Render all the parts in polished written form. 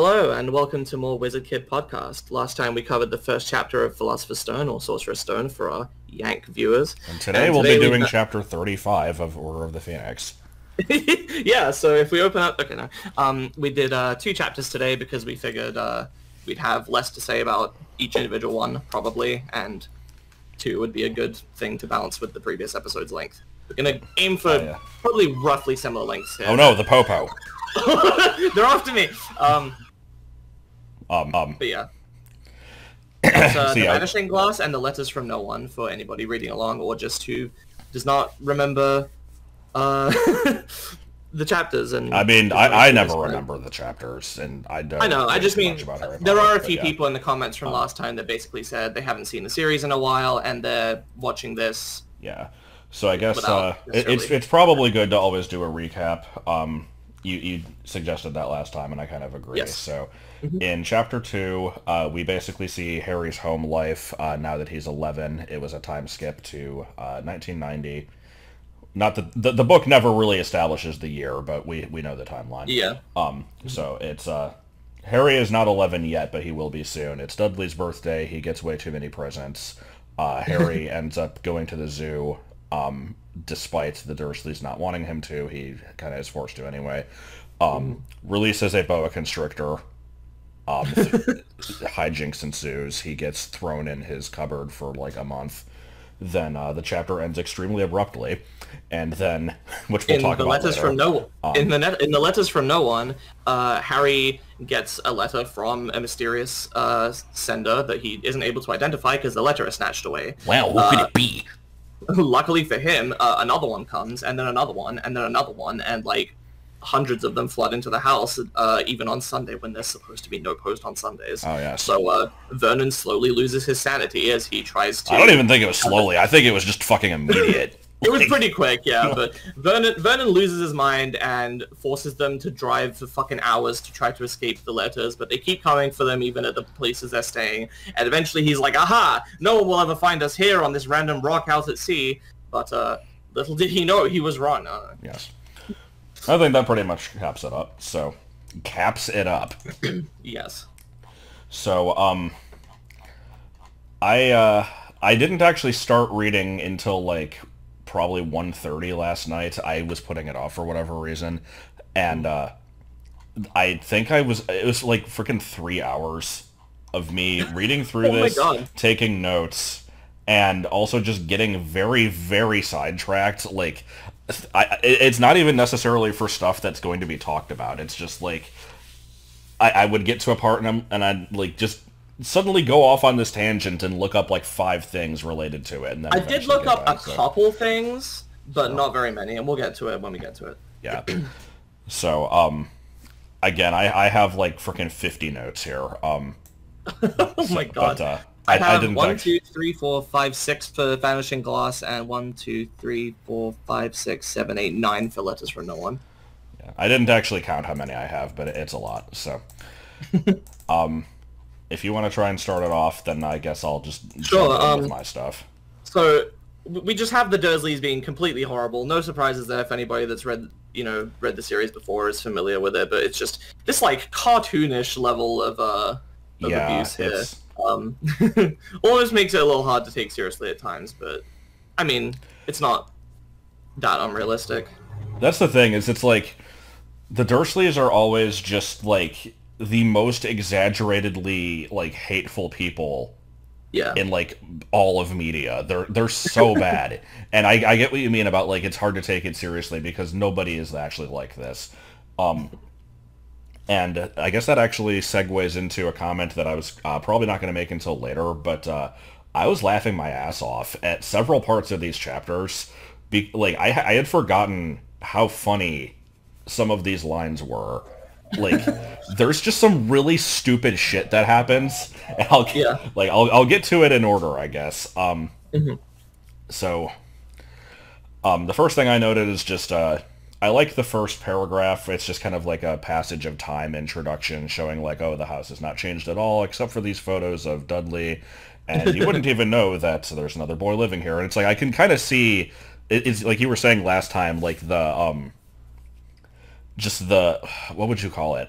Hello, and welcome to more Wizard Kid podcast. Last time we covered the first chapter of Philosopher's Stone, or Sorcerer's Stone, for our Yank viewers. And today we'll be doing chapter 35 of Order of the Phoenix. Yeah, so if we open up... Okay, no. We did 2 chapters today because we figured we'd have less to say about each individual one, probably, and 2 would be a good thing to balance with the previous episode's length. We're going to aim for probably roughly similar lengths here. Oh no, the Popo. They're after me! But yeah. It's, the Vanishing Glass and the Letters from No One for anybody reading along, or just who does not remember the chapters. And I mean, I never remember the chapters, and I don't. I know. I just mean there are a few yeah. people in the comments from last time that basically said they haven't seen the series in a while, and they're watching this. Yeah. So I guess it's probably good to always do a recap. You suggested that last time, and I kind of agree. Yes. So, in Chapter 2, we basically see Harry's home life now that he's 11. It was a time skip to 1990. Not that the book never really establishes the year, but we know the timeline. Yeah. So it's Harry is not 11 yet, but he will be soon. It's Dudley's birthday. He gets way too many presents. Harry ends up going to the zoo. Despite the Dursleys not wanting him to, he kind of is forced to anyway. Releases a boa constrictor. Hijinks ensues. He gets thrown in his cupboard for like a month. Then the chapter ends extremely abruptly, and then, which we'll talk about later. In the Letters from No One, Harry gets a letter from a mysterious sender that he isn't able to identify because the letter is snatched away. Wow, who could it be? Luckily for him, another one comes, and then another one, and then another one, and like hundreds of them flood into the house, even on Sunday when there's supposed to be no post on Sundays. Oh yeah. So Vernon slowly loses his sanity as he tries to... I don't even think it was slowly. I think it was just fucking immediate. It was pretty quick, yeah, but Vernon loses his mind and forces them to drive for fucking hours to try to escape the letters, but they keep coming for them even at the places they're staying, and eventually he's like, aha, no one will ever find us here on this random rock out at sea, but little did he know he was wrong. Yes. I think that pretty much caps it up, so... Caps it up. Yes. So, I didn't actually start reading until, like, probably 1:30 last night. I was putting it off for whatever reason, and I think it was like freaking 3 hours of me reading through this, taking notes, and also just getting very, very sidetracked. Like, it's not even necessarily for stuff that's going to be talked about. It's just like I would get to a part and I'd like just suddenly go off on this tangent and look up like 5 things related to it, and then I did look up a couple things, but not very many, and we'll get to it when we get to it. Yeah. So, again, I have like freaking 50 notes here. Oh my god. But, I have 1, 2, 3, 4, 5, 6 for Vanishing Glass, and 1, 2, 3, 4, 5, 6, 7, 8, 9 for Letters from No One. Yeah. I didn't actually count how many I have, but it's a lot, so... If you want to try and start it off, then I guess I'll just jump in with my stuff. So, we just have the Dursleys being completely horrible. No surprises there if anybody that's read the series before is familiar with it, but it's just this, like, cartoonish level of abuse here. Almost makes it a little hard to take seriously at times, but, I mean, it's not that unrealistic. That's the thing, is it's like, the Dursleys are always just, like... the most exaggeratedly like hateful people in like all of media. They're so bad. And I get what you mean about like it's hard to take it seriously because nobody is actually like this. And I guess that actually segues into a comment that I was probably not going to make until later, but I was laughing my ass off at several parts of these chapters. I had forgotten how funny some of these lines were. Like, there's just some really stupid shit that happens. And I'll get to it in order, I guess. So, the first thing I noted is just, I like the first paragraph. It's just kind of like a passage of time introduction showing like, oh, the house has not changed at all except for these photos of Dudley. And you wouldn't even know that there's another boy living here. And it's like, I can kind of see, it's like you were saying last time, like the, just the, what would you call it?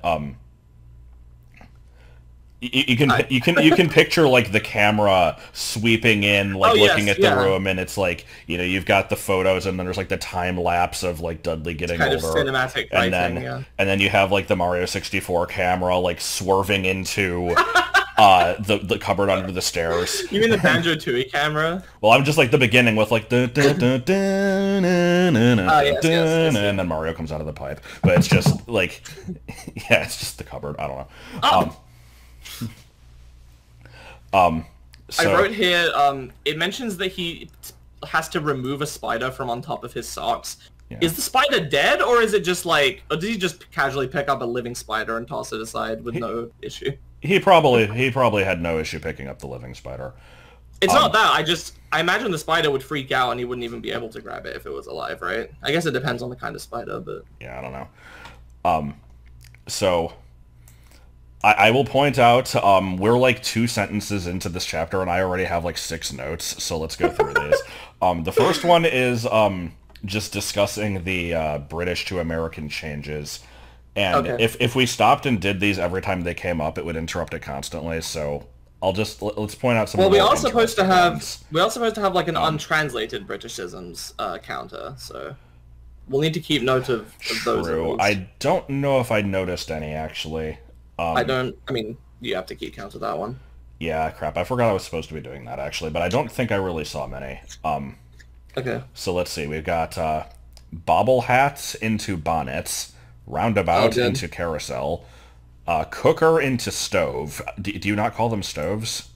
you can picture like the camera sweeping in, like looking at the room, and it's like, you know, you've got the photos, and then there's like the time lapse of like Dudley getting older, kind of cinematic writing, and then you have like the Mario 64 camera like swerving into the cupboard under the stairs. You mean the Banjo-Tooie camera? Well, I'm just like the beginning with like and then Mario comes out of the pipe, but it's just like, yeah, it's just the cupboard. I don't know. So, I wrote here, it mentions that he has to remove a spider from on top of his socks. Yeah. Is the spider dead, or is it just like, or did he just casually pick up a living spider and toss it aside with no issue? He probably had no issue picking up the living spider. It's not that, I imagine the spider would freak out and he wouldn't even be able to grab it if it was alive, right? I guess it depends on the kind of spider, but... Yeah, I don't know. So... I will point out, we're like 2 sentences into this chapter, and I already have like 6 notes, so let's go through these. The first one is just discussing the British to American changes, and if we stopped and did these every time they came up, it would interrupt it constantly. So let's point out some. Well, we are supposed to have like an untranslated Britishisms counter, so we'll need to keep note of those. True. I don't know if I noticed any actually. I mean, you have to keep count of that one. Yeah, crap. I forgot I was supposed to be doing that, actually, but I don't think I really saw many. Okay. So let's see. We've got bobble hats into bonnets, roundabout into carousel, cooker into stove. Do you not call them stoves?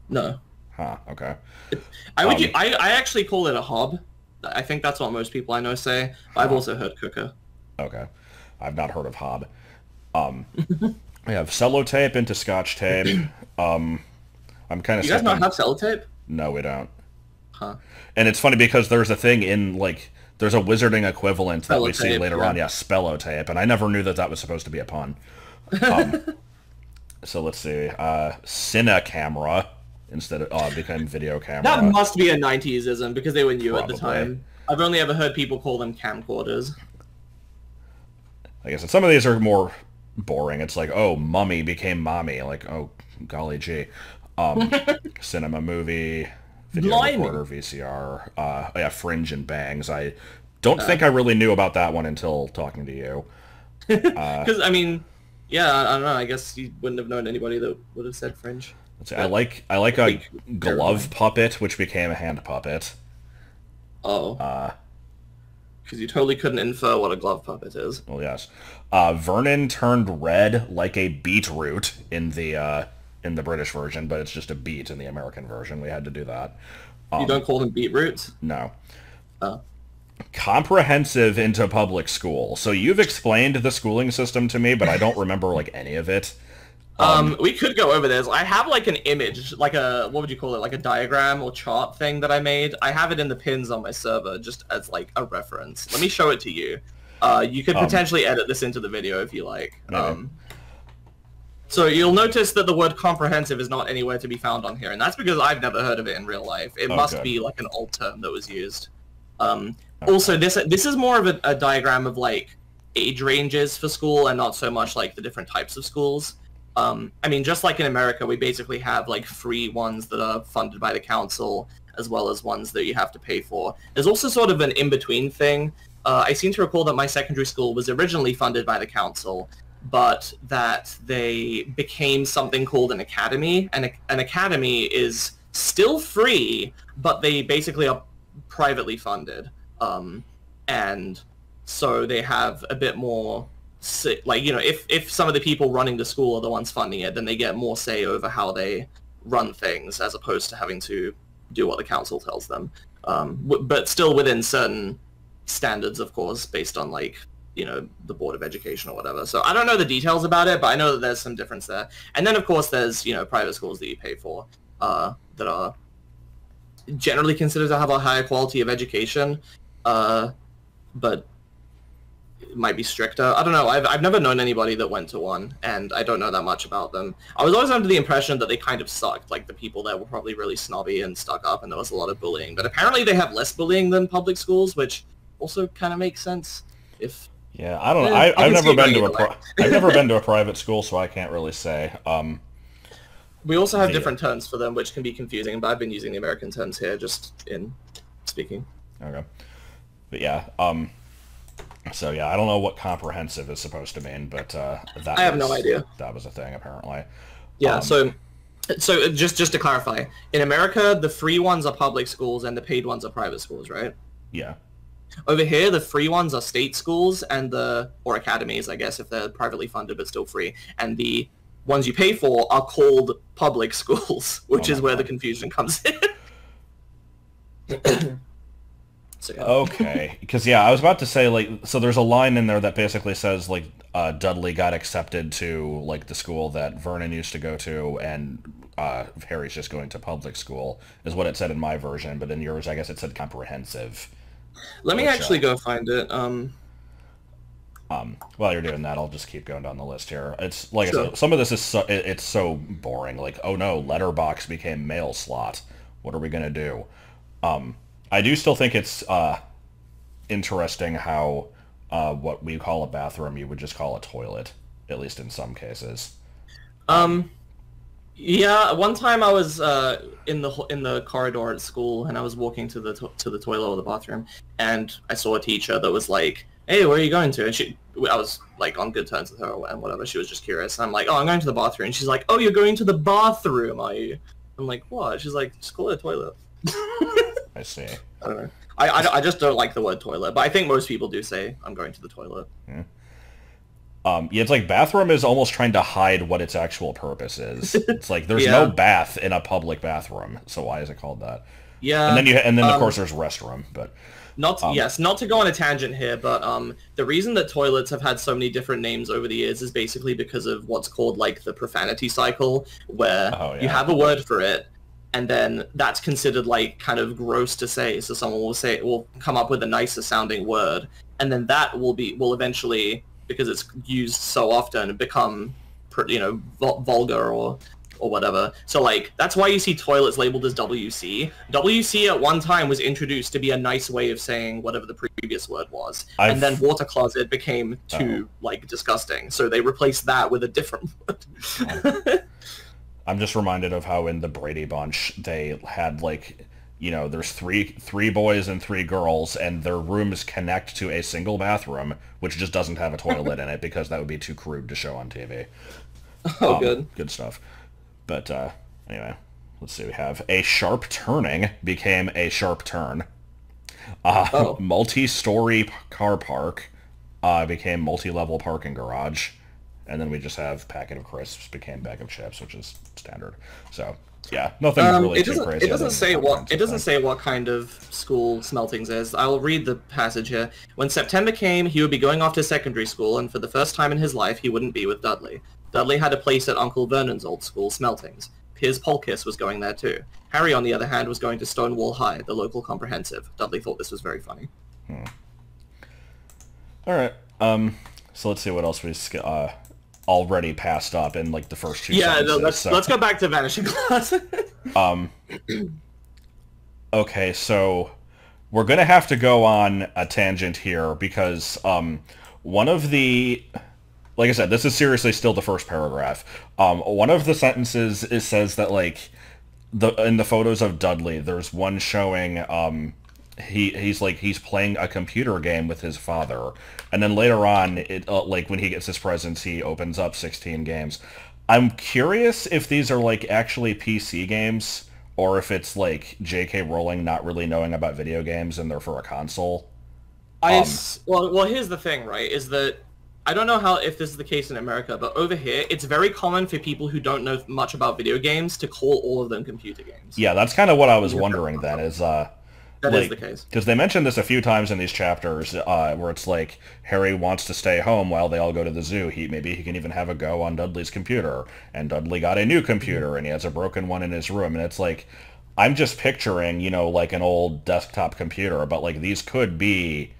No. Huh, okay. I actually call it a hob. I think that's what most people I know say. I've also heard cooker. Okay. I've not heard of hob. We have sellotape into scotch tape. I'm kind of... You guys not have sellotape? No, we don't. Huh. And it's funny because there's a thing in, like, there's a wizarding equivalent that we see later on. Yeah, spellotape. And I never knew that was supposed to be a pun. So let's see. Cine camera instead of became video camera. That must be a 90s-ism because they were new at the time. I've only ever heard people call them camcorders. I guess some of these are more boring. It's like, oh, mummy became mommy. Like, oh, golly gee. Cinema movie, video recorder, VCR. Yeah, Fringe and Bangs. I don't think I really knew about that one until talking to you. Because, I mean, yeah, I don't know. I guess you wouldn't have known anybody that would have said Fringe. Let's see, I like a glove puppet, which became a hand puppet. Oh. Because you totally couldn't infer what a glove puppet is. Well, yes. Vernon turned red like a beetroot in the British version, but it's just a beet in the American version. We had to do that. You don't call them beetroots? No. Comprehensive into public school. So you've explained the schooling system to me, but I don't remember like any of it. We could go over this. I have like an image, like a, what would you call it, like a diagram or chart thing that I made. I have it in the pins on my server just as like a reference. Let me show it to you. You could potentially edit this into the video if you like. So you'll notice that the word comprehensive is not anywhere to be found on here, and that's because I've never heard of it in real life. It must be like an old term that was used. Also, this is more of a diagram of like age ranges for school and not so much like the different types of schools. I mean, just like in America, we basically have like free ones that are funded by the council, as well as ones that you have to pay for. There's also sort of an in-between thing. I seem to recall that my secondary school was originally funded by the council, but that they became something called an academy, and an academy is still free, but they basically are privately funded. And so they have a bit more... like, you know, if some of the people running the school are the ones funding it, then they get more say over how they run things as opposed to having to do what the council tells them. But still within certain standards, of course, based on, like, you know, the Board of Education or whatever. So I don't know the details about it, but I know that there's some difference there. And then, of course, there's, you know, private schools that you pay for that are generally considered to have a higher quality of education, but it might be stricter. I don't know. I've never known anybody that went to one, and I don't know that much about them. I was always under the impression that they kind of sucked. Like, the people there were probably really snobby and stuck up, and there was a lot of bullying. But apparently they have less bullying than public schools, which also kind of makes sense. Yeah, I don't know. I've never been to a private school, so I can't really say. We also have different terms for them, which can be confusing, but I've been using the American terms here just in speaking. Okay. But yeah, so yeah, I don't know what comprehensive is supposed to mean, but I have no idea. That was a thing, apparently. Yeah, so just to clarify, in America, the free ones are public schools and the paid ones are private schools, right? Yeah. Over here, the free ones are state schools or academies, I guess, if they're privately funded but still free. And the ones you pay for are called public schools, which is where the confusion comes in. So, yeah. Okay, because I was about to say, like, so there's a line in there that basically says, like, Dudley got accepted to, like, the school that Vernon used to go to, and Harry's just going to public school, is what it said in my version, but in yours, I guess it said comprehensive. Let me actually go find it. While you're doing that, I'll just keep going down the list here. It's, like I said, some of this is it's so boring, like, oh no, letterbox became mail slot. What are we going to do? I do still think it's interesting how what we call a bathroom you would just call a toilet, at least in some cases. Yeah, one time I was in the corridor at school, and I was walking to the toilet or the bathroom, and I saw a teacher that was like, "Hey, where are you going to?" And I was like on good terms with her and whatever. She was just curious. And I'm like, "Oh, I'm going to the bathroom." And she's like, "Oh, you're going to the bathroom, are you?" I'm like, "What?" She's like, "Just call it a toilet." I see. I don't know. I just don't like the word toilet, but I think most people do say, "I'm going to the toilet." Yeah. It's like bathroom is almost trying to hide what its actual purpose is. It's like there's no bath in a public bathroom, so why is it called that? Yeah. And then of course there's restroom, but not to go on a tangent here, but the reason that toilets have had so many different names over the years is basically because of what's called like the profanity cycle, where you have a word for it, and then that's considered like kind of gross to say. So someone will come up with a nicer sounding word, and then that will eventually, because it's used so often, become, vulgar or whatever. So like that's why you see toilets labeled as WC. WC at one time was introduced to be a nice way of saying whatever the previous word was, and then water closet became too like disgusting, so they replaced that with a different word. I'm just reminded of how in the Brady Bunch they had like, there's three boys and 3 girls, and their rooms connect to a single bathroom, which just doesn't have a toilet in it because that would be too crude to show on TV. Oh, good. Good stuff. But anyway, let's see. We have a sharp turning became a sharp turn. Multi-story car park became multi-level parking garage. And then we just have packet of crisps became bag of chips, which is standard. So yeah, nothing really too crazy. It doesn't say what kind of school Smeltings is. I'll read the passage here. When September came, he would be going off to secondary school, and for the first time in his life, he wouldn't be with Dudley. Dudley had a place at Uncle Vernon's old school, Smeltings. Piers Polkiss was going there too. Harry, on the other hand, was going to Stonewall High, the local comprehensive. Dudley thought this was very funny. All right. So let's see what else we already passed up in like the first 2 sentences. Let's go back to Vanishing Class. Okay, so we're gonna have to go on a tangent here because one of the, like I said, this is seriously still the first paragraph. One of the sentences says that like in the photos of Dudley, there's one showing he's playing a computer game with his father, and then later on, like when he gets his presents, he opens up 16 games. I'm curious if these are like actually PC games, or if it's like J.K. Rowling not really knowing about video games and they're for a console. Well, here's the thing, right? Is that I don't know if this is the case in America, but over here, it's very common for people who don't know much about video games to call all of them computer games. Yeah, that's kind of what I was wondering then, is that is the case. Because they mentioned this a few times in these chapters, where it's like Harry wants to stay home while they all go to the zoo. Maybe he can even have a go on Dudley's computer, and Dudley got a new computer, and he has a broken one in his room, and it's like, I'm just picturing, like an old desktop computer, but like these could be,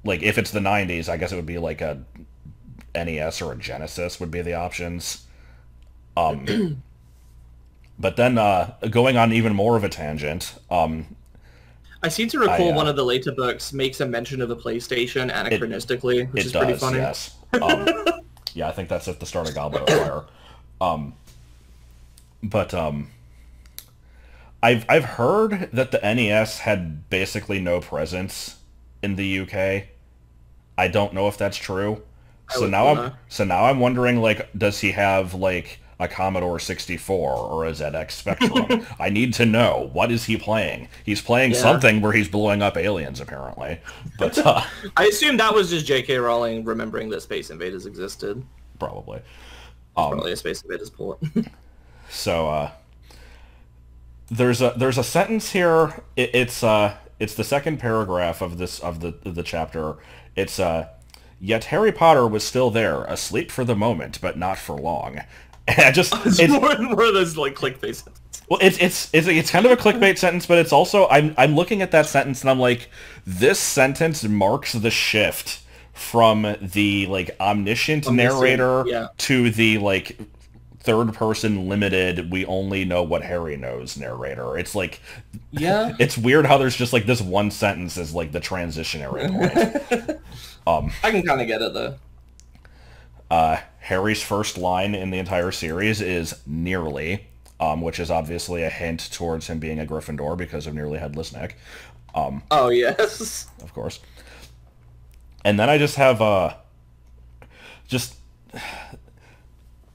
like if it's the 90s, I guess it would be like a NES or a Genesis would be the options. But then going on even more of a tangent, I seem to recall one of the later books makes a mention of a PlayStation anachronistically, which is pretty funny. Yes. Yeah, I think that's at the start of Goblet of Fire. But I've heard that the NES had basically no presence in the UK. I don't know if that's true. So now I'm wondering, like, does he have like a Commodore 64 or a ZX Spectrum? I need to know, what is he playing? He's playing something where he's blowing up aliens, apparently. But I assume that was just J.K. Rowling remembering that Space Invaders existed. Probably. Probably a Space Invaders port. So there's a sentence here. It's the second paragraph of the chapter. It's yet Harry Potter was still there, asleep for the moment, but not for long. And it's more and more of those like clickbait sentences. Well, it's kind of a clickbait sentence, but it's also I'm looking at that sentence and I'm like, this sentence marks the shift from the like omniscient narrator to the like third person limited, we only know what Harry knows narrator. It's like, it's weird how there's just like this one sentence is like the transitionary point. I can kind of get it though. Harry's first line in the entire series is nearly, which is obviously a hint towards him being a Gryffindor because of Nearly Headless Nick. Oh yes, of course. And then I just have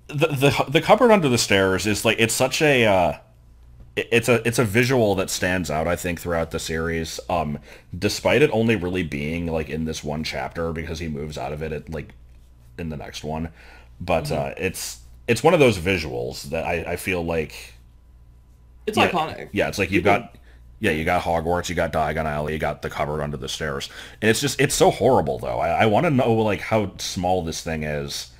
the cupboard under the stairs is like, it's such a it's a visual that stands out, I think, throughout the series, despite it only really being like in this one chapter because he moves out of it like in the next one. But it's one of those visuals that I feel like it's iconic. Yeah, it's like you got Hogwarts, you got Diagon Alley, you got the cupboard under the stairs, and it's so horrible though. I want to know like how small this thing is.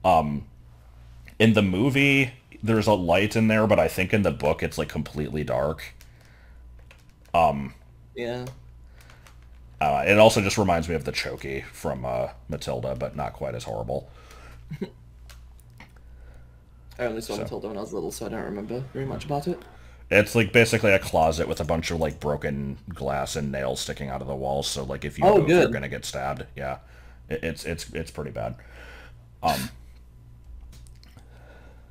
In the movie, there's a light in there, but I think in the book it's like completely dark. Yeah. It also just reminds me of the Chokey from Matilda, but not quite as horrible. I only saw Matilda when I was little, so I don't remember very much about it. It's like basically a closet with a bunch of like broken glass and nails sticking out of the walls. So like if you move, you're gonna get stabbed. Yeah, it's pretty bad.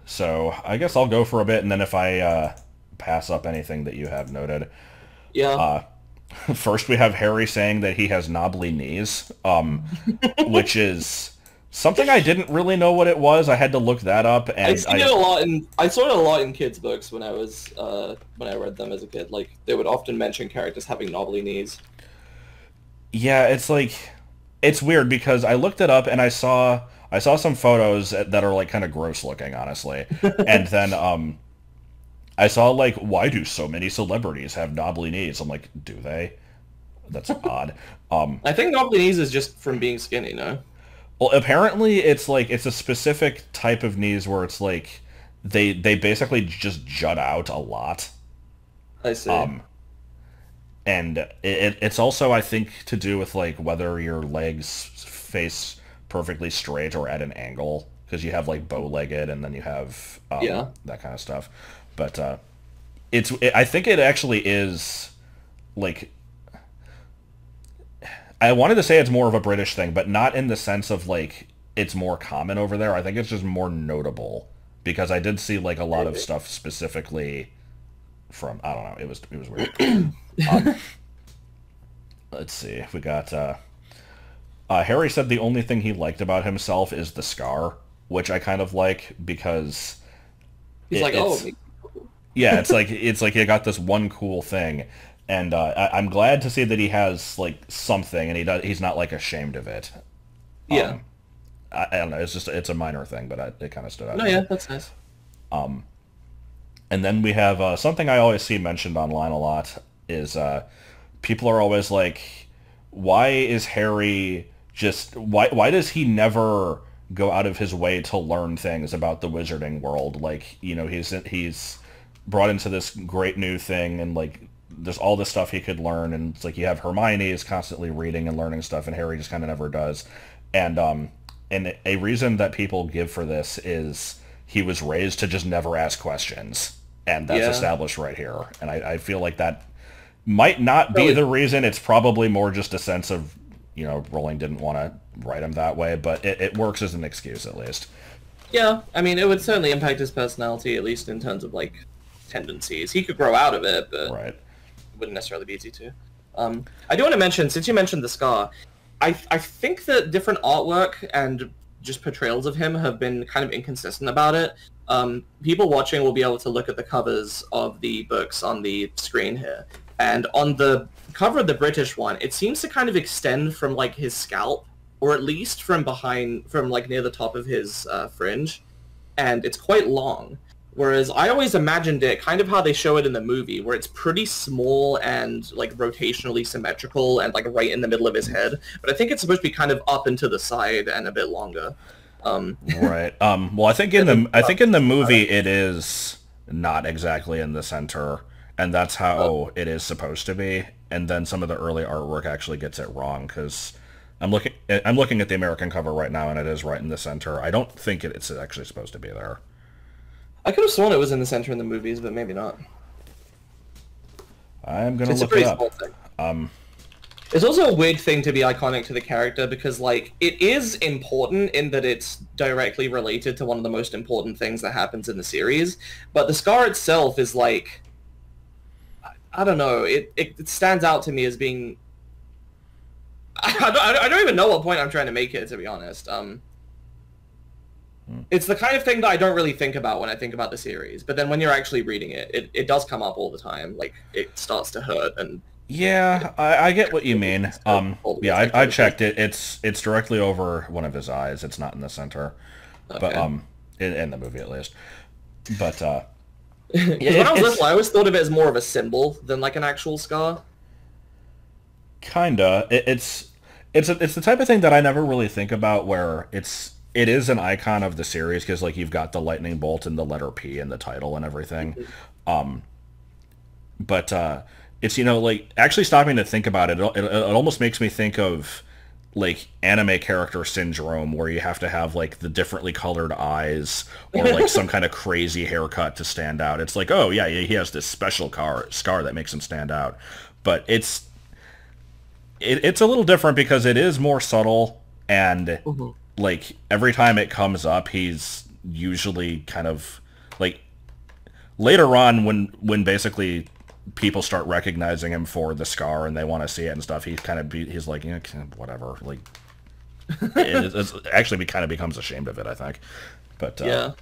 So I guess I'll go for a bit, and then if I pass up anything that you have noted. Yeah. First, we have Harry saying that he has knobbly knees, which is something I didn't really know what it was. I had to look that up, and I saw it a lot in kids' books when I was when I read them as a kid. Like they would often mention characters having knobbly knees. Yeah, it's like it's weird because I looked it up and I saw some photos that are like kind of gross looking, honestly, and then I saw like, why do so many celebrities have knobbly knees? I'm like, do they? That's odd. I think knobbly knees is just from being skinny, no? Well, apparently it's like it's a specific type of knees where it's like they basically just jut out a lot. I see. And it's also, I think, to do with like whether your legs face perfectly straight or at an angle, because you have like bow-legged and then you have that kind of stuff. But I think it actually is like, I wanted to say it's more of a British thing, but not in the sense of like it's more common over there. I think it's just more notable because I did see like a lot of stuff specifically from, I don't know, it was weird. Let's see, we got Harry said the only thing he liked about himself is the scar, which I kind of like because he's yeah, it's like he got this one cool thing, and I'm glad to see that he has like something, and he's not like ashamed of it. Yeah, I don't know. It's a minor thing, but it kind of stood out. No, yeah, that's nice. And then we have something I always see mentioned online a lot is people are always like, why is Harry why does he never go out of his way to learn things about the wizarding world? Like, you know, he's brought into this great new thing, and like there's all this stuff he could learn, and it's like you have Hermione is constantly reading and learning stuff, and Harry just kind of never does. And a reason that people give for this is he was raised to just never ask questions, and that's established right here. And I feel like that might not be the reason. It's probably more just a sense of, you know, Rowling didn't want to write him that way, but it works as an excuse at least. Yeah, I mean, it would certainly impact his personality, at least in terms of, like, tendencies. He could grow out of it, but Right. it wouldn't necessarily be easy to. I do want to mention, since you mentioned the scar, I think that different artwork and just portrayals of him have been kind of inconsistent about it. People watching will be able to look at the covers of the books on the screen here. And on the cover of the British one, it seems to kind of extend from, like, his scalp, or at least from behind, from, like, near the top of his fringe. And it's quite long. Whereas I always imagined it kind of how they show it in the movie, where it's pretty small and, like, rotationally symmetrical and, like, right in the middle of his head. But I think it's supposed to be kind of up and to the side and a bit longer. Right. Well, I think in the movie it is not exactly in the center, and that's how it is supposed to be. And then some of the early artwork actually gets it wrong, because I'm looking at the American cover right now, and it is right in the center. I don't think it's actually supposed to be there. I could have sworn it was in the center in the movies, but maybe not. I'm gonna look it up. It's also a weird thing to be iconic to the character because, like, it is important in that it's directly related to one of the most important things that happens in the series, but the scar itself is, like, I don't know, it stands out to me as being... I don't even know what point I'm trying to make here, to be honest. It's the kind of thing that I don't really think about when I think about the series, but then when you're actually reading it, it does come up all the time. Like, it starts to hurt, and... Yeah, I get what you mean. Yeah, I checked it. It's directly over one of his eyes. It's not in the center, Okay. but in the movie at least. But when I was little, I always thought of it as more of a symbol than like an actual scar. Kinda. It's the type of thing that I never really think about, where it is an icon of the series, because, like, you've got the lightning bolt and the letter P in the title and everything. But it's, like, actually stopping to think about it, it almost makes me think of, like, anime character syndrome, where you have to have, like, the differently colored eyes, or, like, some kind of crazy haircut to stand out. It's like, oh, yeah, he has this special scar that makes him stand out. But it's a little different, because it is more subtle, and, like, every time it comes up, he's usually kind of, like, later on, when basically people start recognizing him for the scar and they want to see it and stuff, he's like, yeah, whatever. Like, it actually kind of becomes ashamed of it, I think. But Yeah.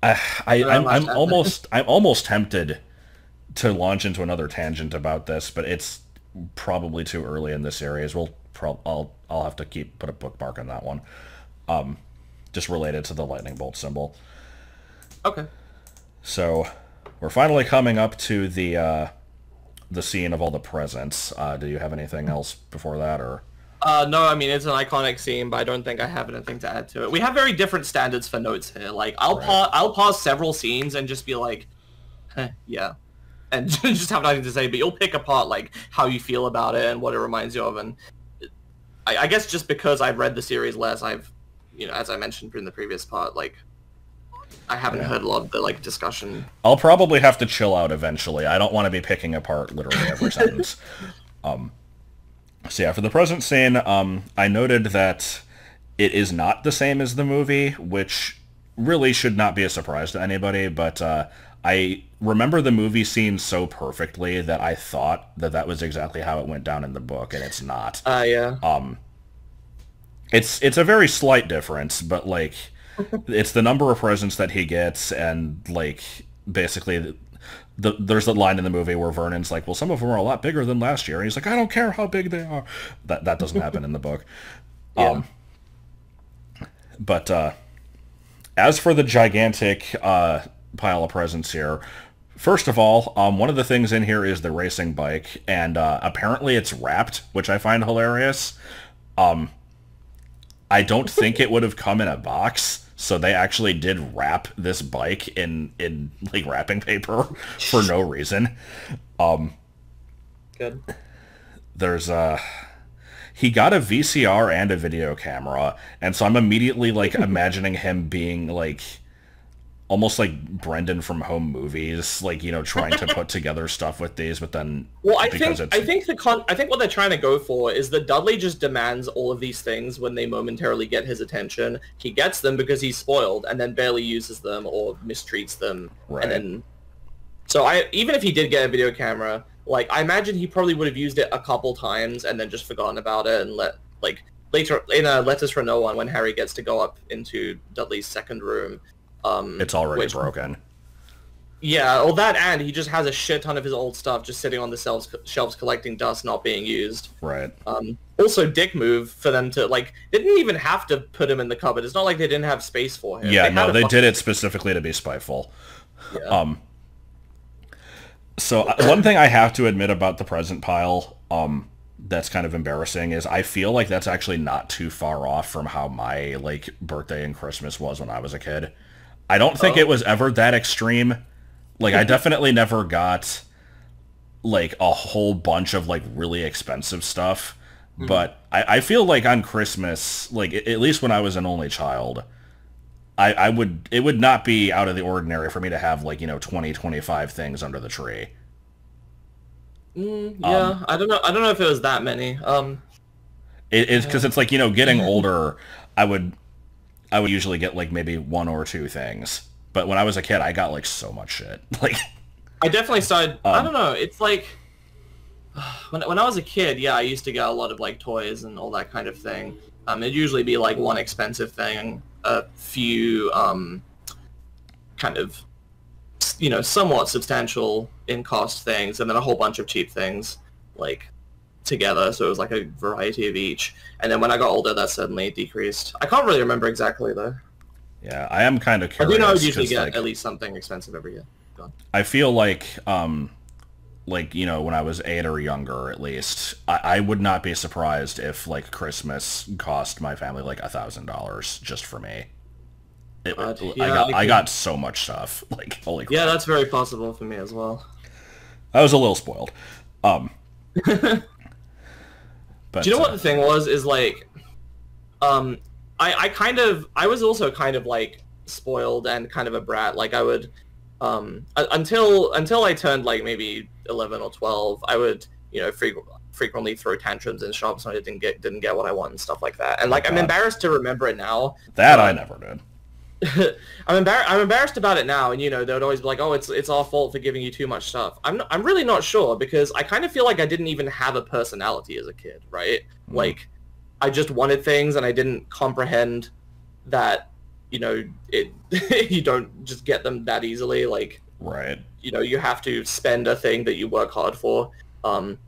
I'm almost tempted to launch into another tangent about this, but it's probably too early in the series. I'll have to put a bookmark on that one. Just related to the lightning bolt symbol. Okay. So, we're finally coming up to the scene of all the presents. Do you have anything else before that, or? No, I mean, it's an iconic scene, but I don't think I have anything to add to it. We have very different standards for notes here. Like, I'll pause several scenes and just be like, yeah, and just have nothing to say. But you'll pick apart, like, how you feel about it and what it reminds you of. And I guess just because I've read the series less, as I mentioned in the previous part, like, I haven't heard a lot of the, like, discussion. I'll probably have to chill out eventually. I don't want to be picking apart literally every sentence. So yeah, for the present scene, I noted that it is not the same as the movie, which really should not be a surprise to anybody, but I remember the movie scene so perfectly that I thought that was exactly how it went down in the book, and it's not. Yeah. It's a very slight difference, but, like, it's the number of presents that he gets, and, like, basically there's a line in the movie where Vernon's like, well, some of them are a lot bigger than last year, and he's like, I don't care how big they are. That doesn't happen in the book. Yeah. But as for the gigantic pile of presents here, first of all, one of the things in here is the racing bike, and apparently it's wrapped, which I find hilarious. I don't think it would have come in a box, so they actually did wrap this bike in like wrapping paper for no reason. Good. There's he got a VCR and a video camera, and so I'm immediately, like, imagining him being, like, almost like Brendan from Home Movies, like, you know, trying to put together stuff with these, but then well, I think what they're trying to go for is that Dudley just demands all of these things when they momentarily get his attention. He gets them because he's spoiled, and then barely uses them or mistreats them, right. And then so even if he did get a video camera, like I imagine he probably would have used it a couple times and then just forgotten about it and later in Letters from No One when Harry gets to go up into Dudley's second room. It's already broken. Yeah, well that and he just has a shit ton of his old stuff just sitting on the shelves collecting dust, not being used. Right. Also dick move for them to, like, they didn't even have to put him in the cupboard. It's not like they didn't have space for him. Yeah, they did it specifically to be spiteful. Yeah. So one thing I have to admit about the present pile, that's kind of embarrassing is I feel like that's actually not too far off from how my, like, birthday and Christmas was when I was a kid. I don't think it was ever that extreme. Like, I definitely never got, like, a whole bunch of, like, really expensive stuff. Mm-hmm. But I feel like on Christmas, like, at least when I was an only child, it would not be out of the ordinary for me to have, like, you know, 20, 25 things under the tree. Yeah, I don't know if it was that many. It's because it's like, you know, getting older, I would usually get like maybe one or two things, but when I was a kid, I got like so much shit. Like, I definitely started. I don't know. It's like when I was a kid, yeah, I used to get a lot of like toys and all that kind of thing. It'd usually be like one expensive thing, a few kind of, you know, somewhat substantial in cost things, and then a whole bunch of cheap things, like, together, so it was like a variety of each. And then when I got older, that suddenly decreased. I can't really remember exactly, though. Yeah, I am kind of curious. I do know I would usually get like, at least something expensive every year. I feel like, you know, when I was 8 or younger, at least, I would not be surprised if, like, Christmas cost my family, like, $1,000 just for me. I got so much stuff. Like, holy crap. Yeah, that's very possible for me as well. I was a little spoiled. But do you know what the thing was? Is like, I was also kind of like spoiled and kind of a brat. Like I would, until I turned like maybe 11 or 12, I would, you know, frequently throw tantrums in shops when I didn't get what I want and stuff like that. And like, I'm embarrassed to remember it now. That I never did. I'm embarrassed about it now, and you know, they would always be like, "Oh, it's our fault for giving you too much stuff." I'm really not sure, because I kind of feel like I didn't even have a personality as a kid, right? Like, I just wanted things, and I didn't comprehend that, you know, you don't just get them that easily. Like, right? You know, you have to spend a thing that you work hard for, and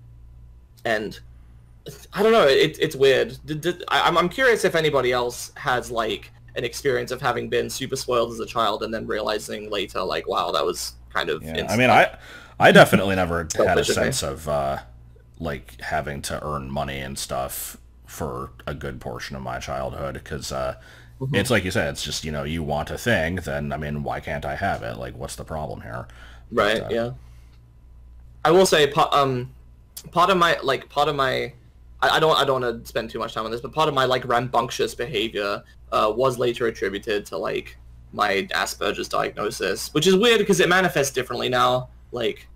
I don't know. It's weird. I'm curious if anybody else has like an experience of having been super spoiled as a child and then realizing later, like, wow, that was kind of... Yeah, I mean, I definitely never had a sense of, like, having to earn money and stuff for a good portion of my childhood, because it's like you said, it's just, you know, you want a thing, then, I mean, why can't I have it? Like, what's the problem here? Right, but, yeah. I will say, part of my... I don't want to spend too much time on this, but part of my like rambunctious behavior was later attributed to like my Asperger's diagnosis, which is weird because it manifests differently now. Like,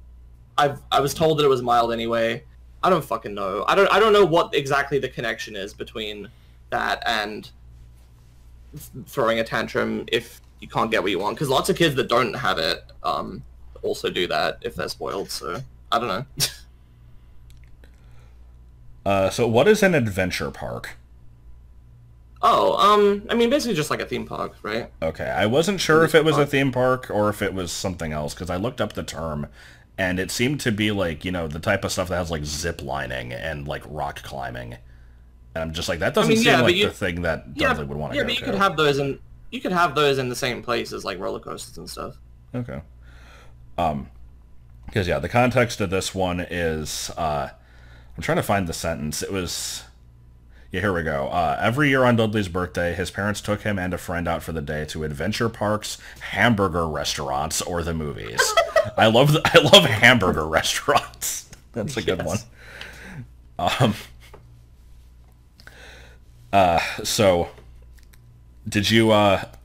I was told that it was mild anyway. I don't fucking know. I don't know what exactly the connection is between that and throwing a tantrum if you can't get what you want. Because lots of kids that don't have it also do that if they're spoiled. So I don't know. So what is an adventure park? Oh, I mean, basically just like a theme park, right? Okay, I wasn't sure if it was a theme park or if it was something else, because I looked up the term, and it seemed to be like, you know, the type of stuff that has like zip lining and like rock climbing. And I'm just like, that doesn't seem like the thing that Dudley would want to go to. Yeah, but you could have those in the same place as like roller coasters and stuff. Okay. Because yeah, the context of this one is, I'm trying to find the sentence. It was... Yeah, here we go. Every year on Dudley's birthday, his parents took him and a friend out for the day to adventure parks, hamburger restaurants, or the movies. I love hamburger restaurants. That's a good one. So, did you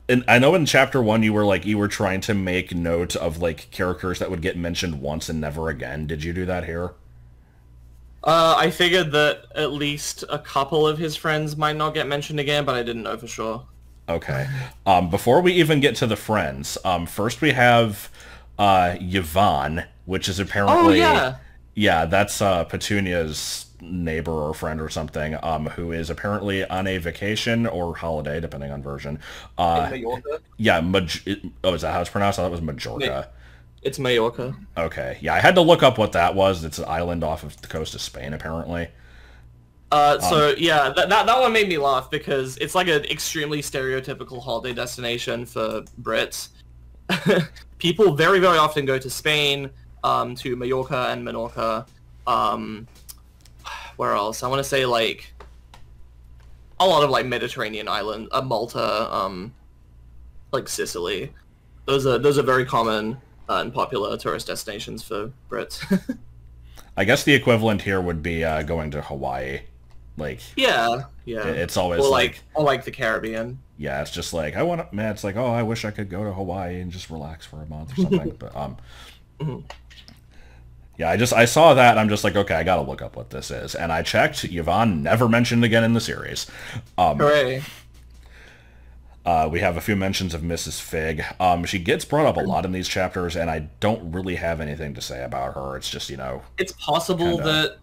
and I know in chapter 1 you were trying to make note of like characters that would get mentioned once and never again. Did you do that here? I figured that at least a couple of his friends might not get mentioned again, but I didn't know for sure. Okay. Before we even get to the friends, first we have Yvonne, which is apparently... Oh, yeah! Yeah, that's Petunia's neighbor or friend or something, who is apparently on a vacation or holiday, depending on version. In Majorca? Yeah, is that how it's pronounced? I thought it was Majorca. It's Majorca. Okay, yeah, I had to look up what that was. It's an island off of the coast of Spain, apparently. So yeah, that one made me laugh because it's like an extremely stereotypical holiday destination for Brits. People very, very often go to Spain, to Mallorca and Menorca. Where else? I want to say like a lot of like Mediterranean island, Malta, like Sicily. Those are very common and popular tourist destinations for Brits. I guess the equivalent here would be going to Hawaii. Like, yeah. It's always or like the Caribbean. Yeah, it's just like it's like, oh, I wish I could go to Hawaii and just relax for a month or something. But yeah, I saw that and I'm just like, okay, I gotta look up what this is. And I checked. Yvonne never mentioned again in the series. Hooray. We have a few mentions of Mrs. Fig. She gets brought up a lot in these chapters, and I don't really have anything to say about her. It's just, It's possible that...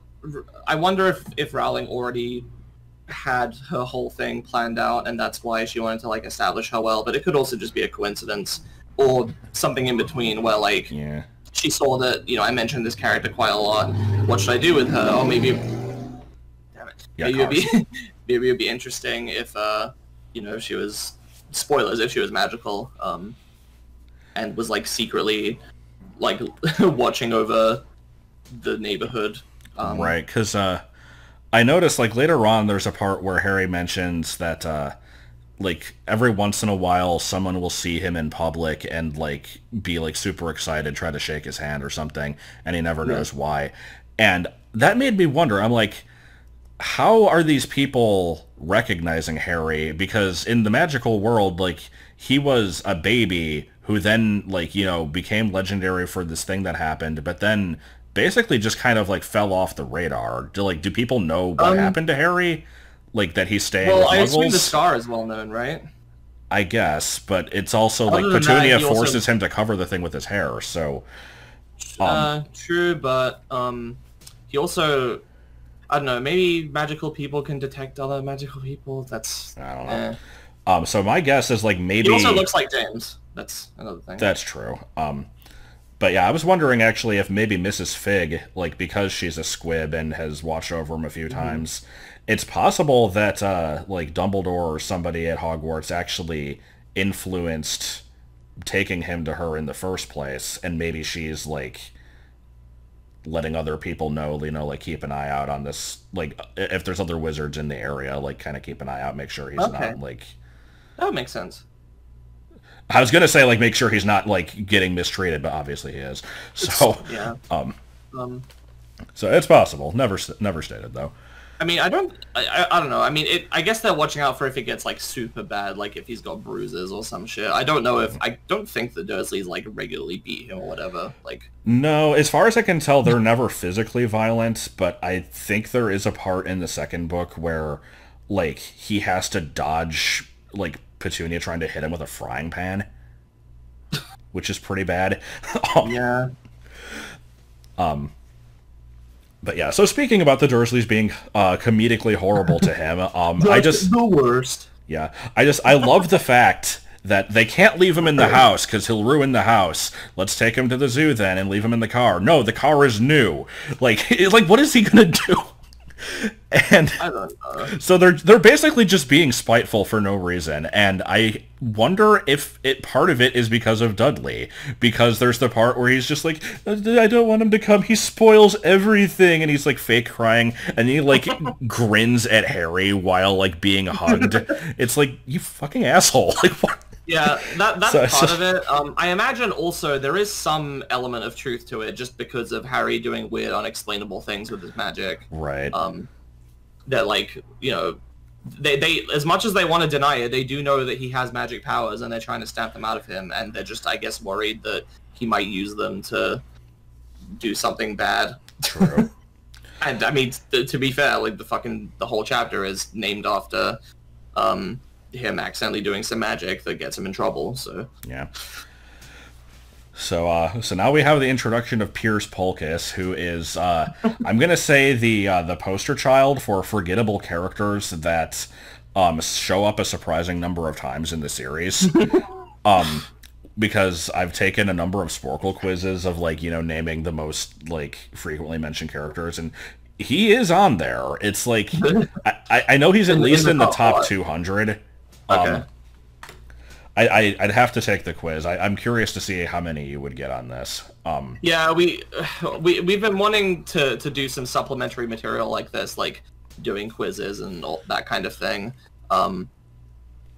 I wonder if Rowling already had her whole thing planned out, and that's why she wanted to, like, establish her well, but it could also just be a coincidence, or something in between where, like, she saw that, I mentioned this character quite a lot. What should I do with her? Or maybe... Damn it. Yeah, maybe it would be interesting if, she was... Spoilers, if she was magical, and was, like, secretly, like, watching over the neighborhood. Right, because I noticed, like, later on there's a part where Harry mentions that, like, every once in a while someone will see him in public and, like, be, like, super excited, try to shake his hand or something, and he never knows why. And that made me wonder, I'm like, how are these people recognizing Harry? Because in the magical world, like, he was a baby who then, like, became legendary for this thing that happened, but then basically just kind of, like, fell off the radar. Do people know what happened to Harry? Like, that he's staying with Muggles? I assume the scar is well known, right? I guess, but it's also, like, Petunia forces him to cover the thing with his hair, so... True, but, he also... I don't know, maybe magical people can detect other magical people? That's... I don't know. So my guess is, like, maybe... He also looks like James. That's another thing. That's true. But yeah, I was wondering, actually, if maybe Mrs. Fig, like, because she's a squib and has watched over him a few times, it's possible that, like, Dumbledore or somebody at Hogwarts actually influenced taking him to her in the first place, and maybe she's, like... letting other people know, like, keep an eye out on this, like, if there's other wizards in the area, like, kind of keep an eye out, make sure he's not, like... That would make sense. I was gonna say, like, make sure he's not, like, getting mistreated, but obviously he is. So, so it's possible. Never stated, though. I mean, I don't know. I mean, I guess they're watching out for if it gets, like, super bad, like, if he's got bruises or some shit. I don't know if... I don't think the Dursleys, like, regularly beat him or whatever. Like... No, as far as I can tell, they're never physically violent, but I think there is a part in the second book where, like, he has to dodge, like, Petunia trying to hit him with a frying pan, which is pretty bad. Yeah. But yeah, so speaking about the Dursleys being comedically horrible to him, the worst. Yeah, I love the fact that they can't leave him in the house because he'll ruin the house. Let's take him to the zoo then and leave him in the car. No, the car is new. Like, what is he gonna do? And I don't know. So they're basically just being spiteful for no reason, and I wonder if part of it is because of Dudley, because there's the part where he's just like, I don't want him to come, he spoils everything, and he's like fake crying, and he like grins at Harry while like being hugged. It's like, you fucking asshole. Like, what? Yeah, that's part of it. I imagine also there is some element of truth to it, just because of Harry doing weird, unexplainable things with his magic. Right. That, like, they as much as they want to deny it, they do know that he has magic powers, and they're trying to stamp them out of him, and they're just, I guess, worried that he might use them to do something bad. True. And I mean, to be fair, like the whole chapter is named after him accidentally doing some magic that gets him in trouble. So yeah. So now we have the introduction of Piers Polkiss, who is I'm gonna say the poster child for forgettable characters that show up a surprising number of times in the series. Because I've taken a number of Sporkle quizzes of, like, naming the most, like, frequently mentioned characters, and he is on there. It's like, I know he's at least in the top 200. Okay. I'd have to take the quiz. I'm curious to see how many you would get on this. Yeah, we've been wanting to do some supplementary material like this, like doing quizzes and all that kind of thing.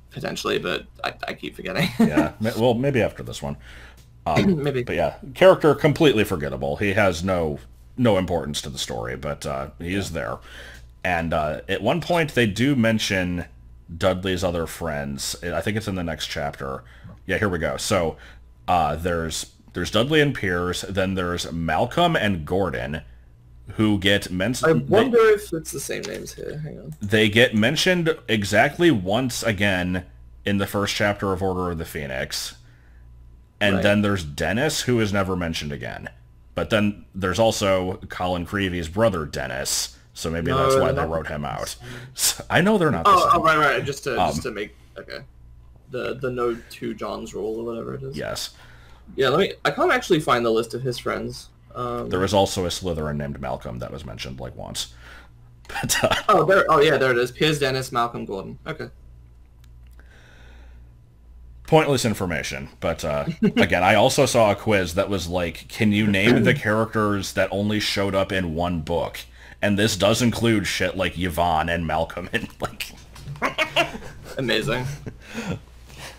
Potentially, but I keep forgetting. Yeah, well, maybe after this one. Maybe. But yeah, character completely forgettable. He has no importance to the story, but he is there. And at one point, they do mention Dudley's other friends. I think it's in the next chapter. Yeah, here we go. So there's Dudley and Piers, then there's Malcolm and Gordon, who get mentioned. I wonder if it's the same names here. Hang on. They get mentioned exactly once again in the first chapter of Order of the Phoenix. And then there's Dennis, who is never mentioned again. But then there's also Colin Creevy's brother, Dennis. So maybe that's why they wrote him out. So, I know they're not the same. Oh, right. Just to make... Okay. The no two Johns rule or whatever it is. Yes. Yeah, I can't actually find the list of his friends. There was also a Slytherin named Malcolm that was mentioned, like, once. But, there it is. Piers, Dennis, Malcolm, Gordon. Okay. Pointless information, but again, I also saw a quiz that was like, can you name the characters that only showed up in one book? And this does include shit like Yvonne and Malcolm and, like... Amazing.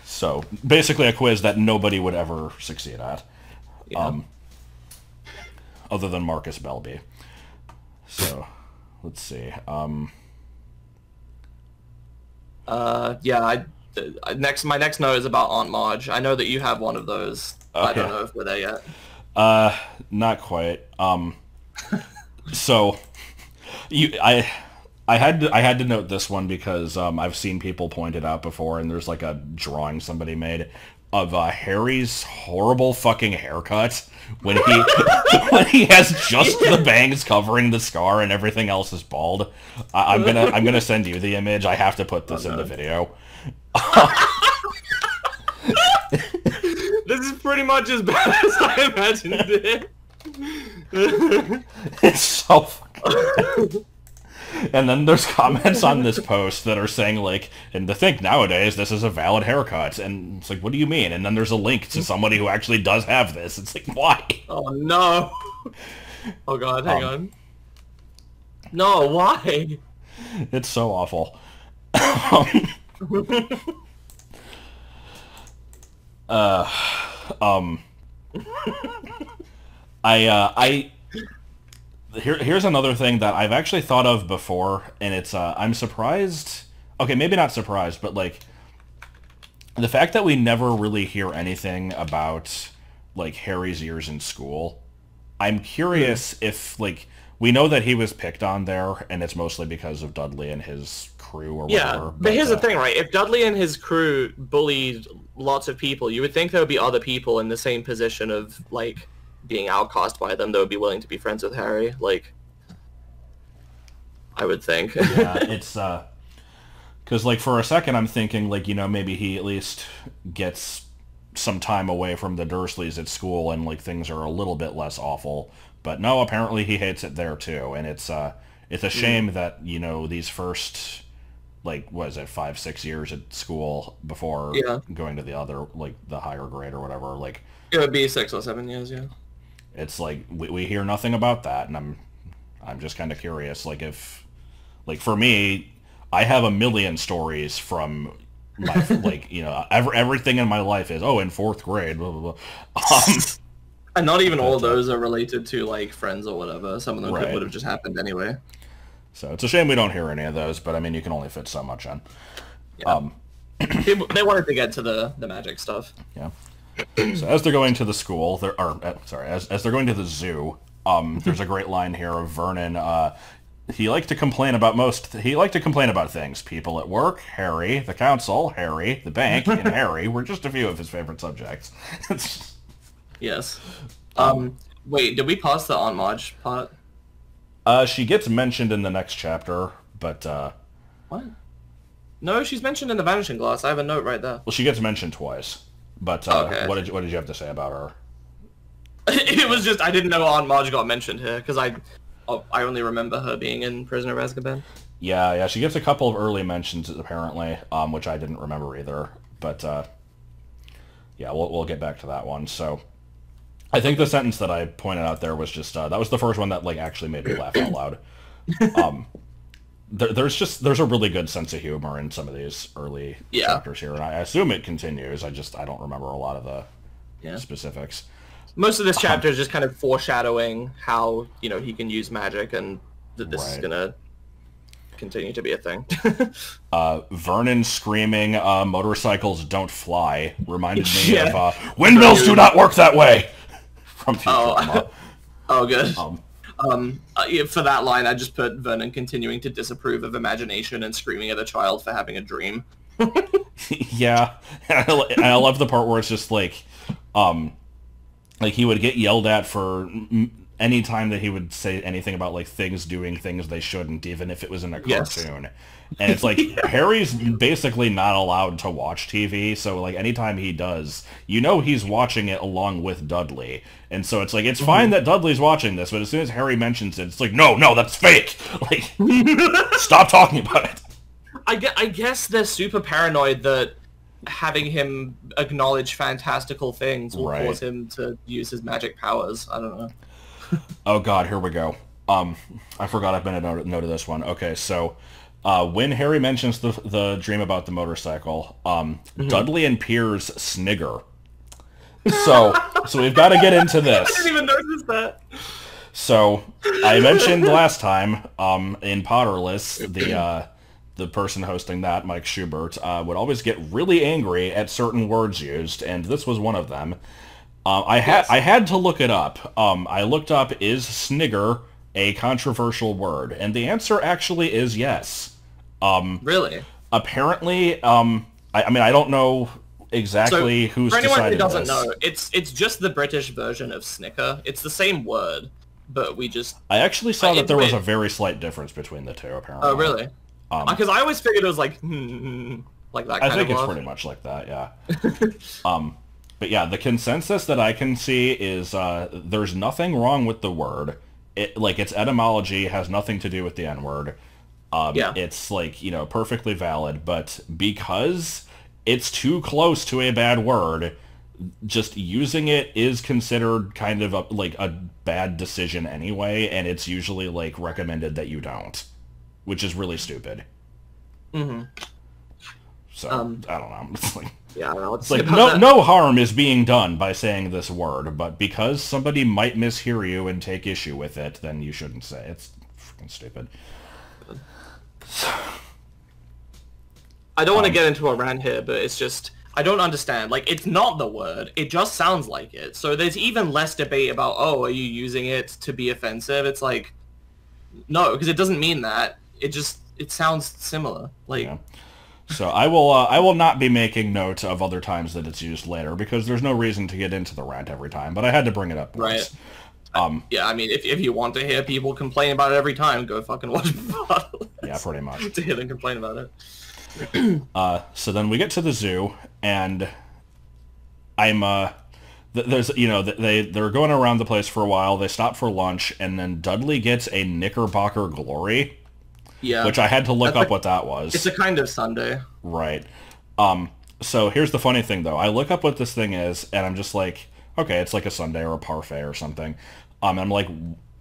So, basically a quiz that nobody would ever succeed at. Yeah. Other than Marcus Belby. So, let's see. My next note is about Aunt Marge. I know that you have one of those. I don't know if we're there yet. Not quite. So, I had to note this one because I've seen people point it out before, and there's like a drawing somebody made of Harry's horrible fucking haircut when he has just the bangs covering the scar and everything else is bald. I'm gonna send you the image. I have to put this in the video. This is pretty much as bad as I imagined it. It's so fucking bad. And then there's comments on this post that are saying, like, and to think nowadays this is a valid haircut. And it's like, what do you mean? And then there's a link to somebody who actually does have this. It's like, why? Oh, no. Oh, God, hang on. No, why? It's so awful. Here's another thing that I've actually thought of before, and it's I'm surprised. Okay, maybe not surprised, but like the fact that we never really hear anything about like Harry's years in school. I'm curious if like we know that he was picked on there, and it's mostly because of Dudley and his crew or whatever. Yeah, but here's the thing, right? If Dudley and his crew bullied lots of people, you would think there would be other people in the same position of like being outcast by them that would be willing to be friends with Harry. Like, I would think. Yeah, it's because like for a second I'm thinking like, maybe he at least gets some time away from the Dursleys at school and like things are a little bit less awful. But no, apparently he hates it there too, and it's a shame that these first like what is it 5-6 years at school before going to the other like the higher grade or whatever, like it would be 6 or 7 years. Yeah, it's like we hear nothing about that, and I'm just kind of curious, like if like for me, I have a million stories from my like everything in my life is in 4th grade blah blah blah. And not even all of those are related to like friends or whatever. Some of them would have just happened anyway. So it's a shame we don't hear any of those, but I mean, you can only fit so much in. Yeah. They wanted to get to the magic stuff. Yeah. So as they're going to the school, as they're going to the zoo, there's a great line here of Vernon. He liked to complain about things. People at work, Harry, the council, Harry, the bank, and Harry were just a few of his favorite subjects. Yes. Wait, did we pause the Aunt Marge part? She gets mentioned in the next chapter, but what? No, she's mentioned in the Vanishing Glass. I have a note right there. Well, she gets mentioned twice. But okay. What did you have to say about her? It was just I didn't know Aunt Marge got mentioned here because I only remember her being in Prisoner of Azkaban. Yeah, she gets a couple of early mentions apparently, which I didn't remember either. But yeah, we'll get back to that one. So I think the sentence that I pointed out there was just that was the first one that like actually made me laugh out loud. There's a really good sense of humor in some of these early chapters here, and I assume it continues. I don't remember a lot of the specifics. Most of this chapter is just kind of foreshadowing how he can use magic, and that this is gonna continue to be a thing. Vernon screaming, "Motorcycles don't fly," reminded me of "Windmills do not work that way" from Futurama. Oh, good. For that line, I just put Vernon continuing to disapprove of imagination and screaming at the child for having a dream. Yeah, I love the part where it's just like he would get yelled at for any time that he would say anything about like things doing things they shouldn't, even if it was in a cartoon. Yes. And it's like Harry's basically not allowed to watch TV, so like anytime he does, he's watching it along with Dudley. And so it's like it's fine that Dudley's watching this, but as soon as Harry mentions it, it's like no, that's fake. Like stop talking about it. I guess they're super paranoid that having him acknowledge fantastical things will cause him to use his magic powers. I don't know. Oh god, here we go. I forgot I've made a note of this one. Okay, so when Harry mentions the dream about the motorcycle, Dudley and Piers snigger. So we've got to get into this. I didn't even notice that. So I mentioned last time in Potterless, the person hosting that, Mike Schubert, would always get really angry at certain words used, and this was one of them. I had to look it up. I looked up, is snigger a controversial word? And the answer actually is yes. Really? Apparently, I mean, I don't know exactly who's decided this. For anyone who doesn't know, it's just the British version of snicker. It's the same word, but we just... I actually saw that there was a very slight difference between the two, apparently. Oh, really? Because I always figured it was like, like that kind of I think it's pretty much like that, yeah. But yeah, the consensus that I can see is there's nothing wrong with the word. Its etymology has nothing to do with the N-word. It's like, perfectly valid, but because it's too close to a bad word, just using it is considered kind of a bad decision anyway, and it's usually like recommended that you don't, which is really stupid. Mm-hmm. So, I don't know. It's like... Yeah, I don't know. It's like no harm is being done by saying this word, but because somebody might mishear you and take issue with it, then you shouldn't say it. It's freaking stupid. I don't want to get into a rant here, but it's just I don't understand. Like, it's not the word; it just sounds like it. So there's even less debate about, oh, are you using it to be offensive? It's like, no, because it doesn't mean that. It sounds similar. Like. Yeah. So I will not be making note of other times that it's used later because there's no reason to get into the rant every time. But I had to bring it up once. Right. Yeah, I mean, if you want to hear people complain about it every time, go fucking watch Potterless. Yeah, pretty much. To hear them complain about it. So then we get to the zoo, and I'm there's they're going around the place for a while. They stop for lunch, and then Dudley gets a Knickerbocker Glory. Yeah. Which I had to look up what that was. It's a kind of sundae. Right. So here's the funny thing, though. I look up what this thing is, and I'm just like, okay, it's like a sundae or a parfait or something. And I'm like,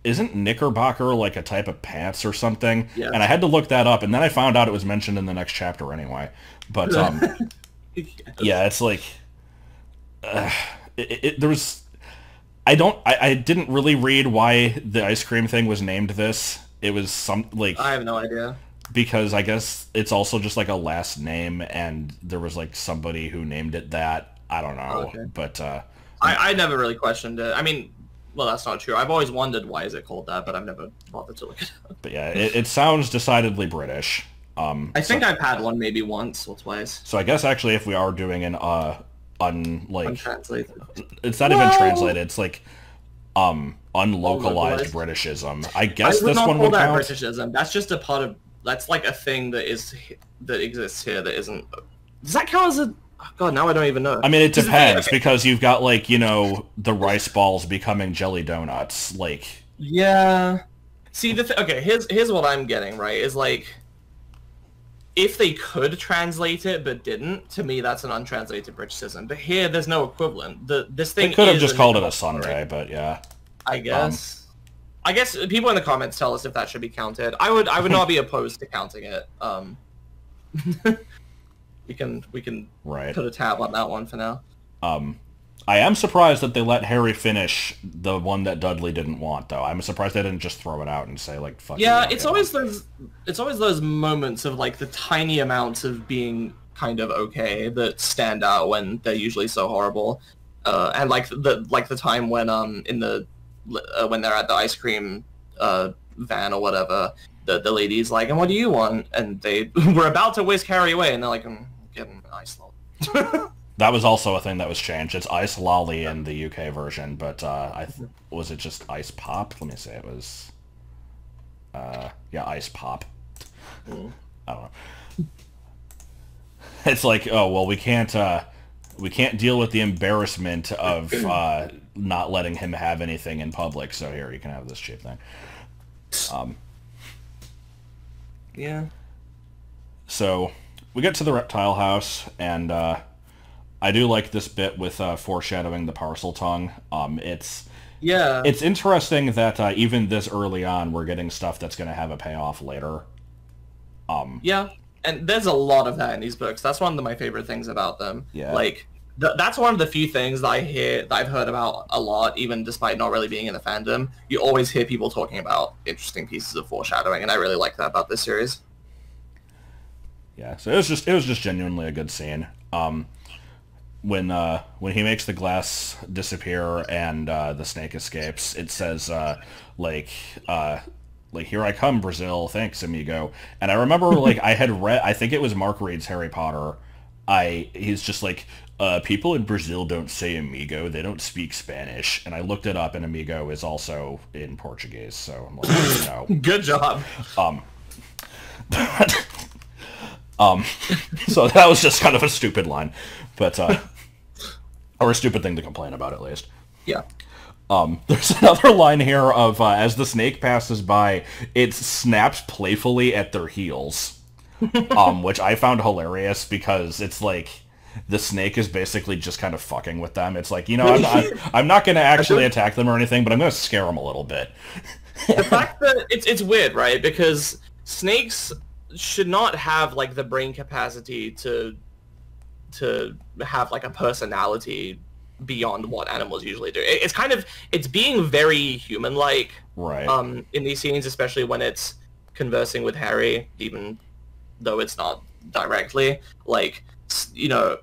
isn't Knickerbocker like a type of pants or something? Yeah. And I had to look that up, and then I found out it was mentioned in the next chapter anyway. But, yes. Yeah, it's like, there was... I didn't really read why the ice cream thing was named this. It was some, like... I have no idea. Because I guess it's also just, like, a last name, and there was, like, somebody who named it that. I don't know. Okay. But, I never really questioned it. I mean, well, that's not true. I've always wondered why is it called that, but I've never bothered to look it up. But yeah, it sounds decidedly British. I think I've had one maybe once or twice. So I guess actually if we are doing an untranslated. It's not even translated, it's like unlocalized Britishism. I guess this one would count. Britishism. That's just a part of that's like a thing that exists here that isn't. Does that count as a oh God, now I don't even know. I mean, it depends, because you've got, like, you know, the rice balls becoming jelly donuts, like... Yeah. See, okay, here's what I'm getting, right, is, like, if they could translate it but didn't, to me, that's an untranslated Britishism. But here, there's no equivalent. This thing They could have just called it a sundae, but yeah. I guess. I guess people in the comments tell us if that should be counted. I would not be opposed to counting it. We can put a tab on that one for now. I am surprised that they let Harry finish the one that Dudley didn't want, though. I'm surprised they didn't just throw it out and say, like, fuck yeah, it's always those moments of, like, the tiny amounts of being kind of okay that stand out when they're usually so horrible. And like the time when when they're at the ice cream van or whatever, the lady's like, and what do you want? And they were about to whisk Harry away, and they're like, give him an ice lolly. That was also a thing that was changed. It's ice lolly in the UK version, but was it just ice pop? Let me say it was... yeah, ice pop. I don't know. It's like, oh, well, we can't deal with the embarrassment of not letting him have anything in public, so here, you can have this cheap thing. Yeah. So, we get to the reptile house, and I do like this bit with foreshadowing the parcel tongue. It's interesting that even this early on, we're getting stuff that's going to have a payoff later. Yeah, and there's a lot of that in these books. That's one of my favorite things about them. Yeah. Like, that's one of the few things that I've heard about a lot, even despite not really being in the fandom. You always hear people talking about interesting pieces of foreshadowing, and I really like that about this series. Yeah, so it was just genuinely a good scene. When he makes the glass disappear and the snake escapes, it says like here I come, Brazil, thanks amigo. And I remember like I had read, I think it was Mark Reed's Harry Potter. He's just like, people in Brazil don't say amigo, they don't speak Spanish. And I looked it up, and amigo is also in Portuguese, so I'm like, no. Good job. So that was just kind of a stupid line, but or a stupid thing to complain about, at least. Yeah. There's another line here of as the snake passes by, it snaps playfully at their heels, which I found hilarious because it's like the snake is basically just kind of fucking with them. It's like, you know, I'm not going to actually attack them or anything, but I'm going to scare them a little bit. The fact that it's weird, right? Because snakes should not have like the brain capacity to have like a personality beyond what animals usually do. It's being very human-like, right? In these scenes, especially when it's conversing with Harry, even though it's not directly. Like, you know,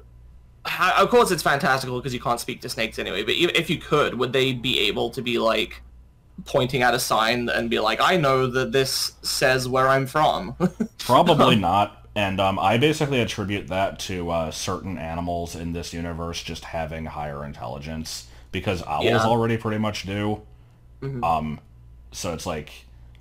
of course it's fantastical because you can't speak to snakes anyway. But if you could, would they be able to be like pointing at a sign and be like, I know that this says where I'm from? Probably not. And I basically attribute that to certain animals in this universe just having higher intelligence, because owls already pretty much do. Mm-hmm. So it's like,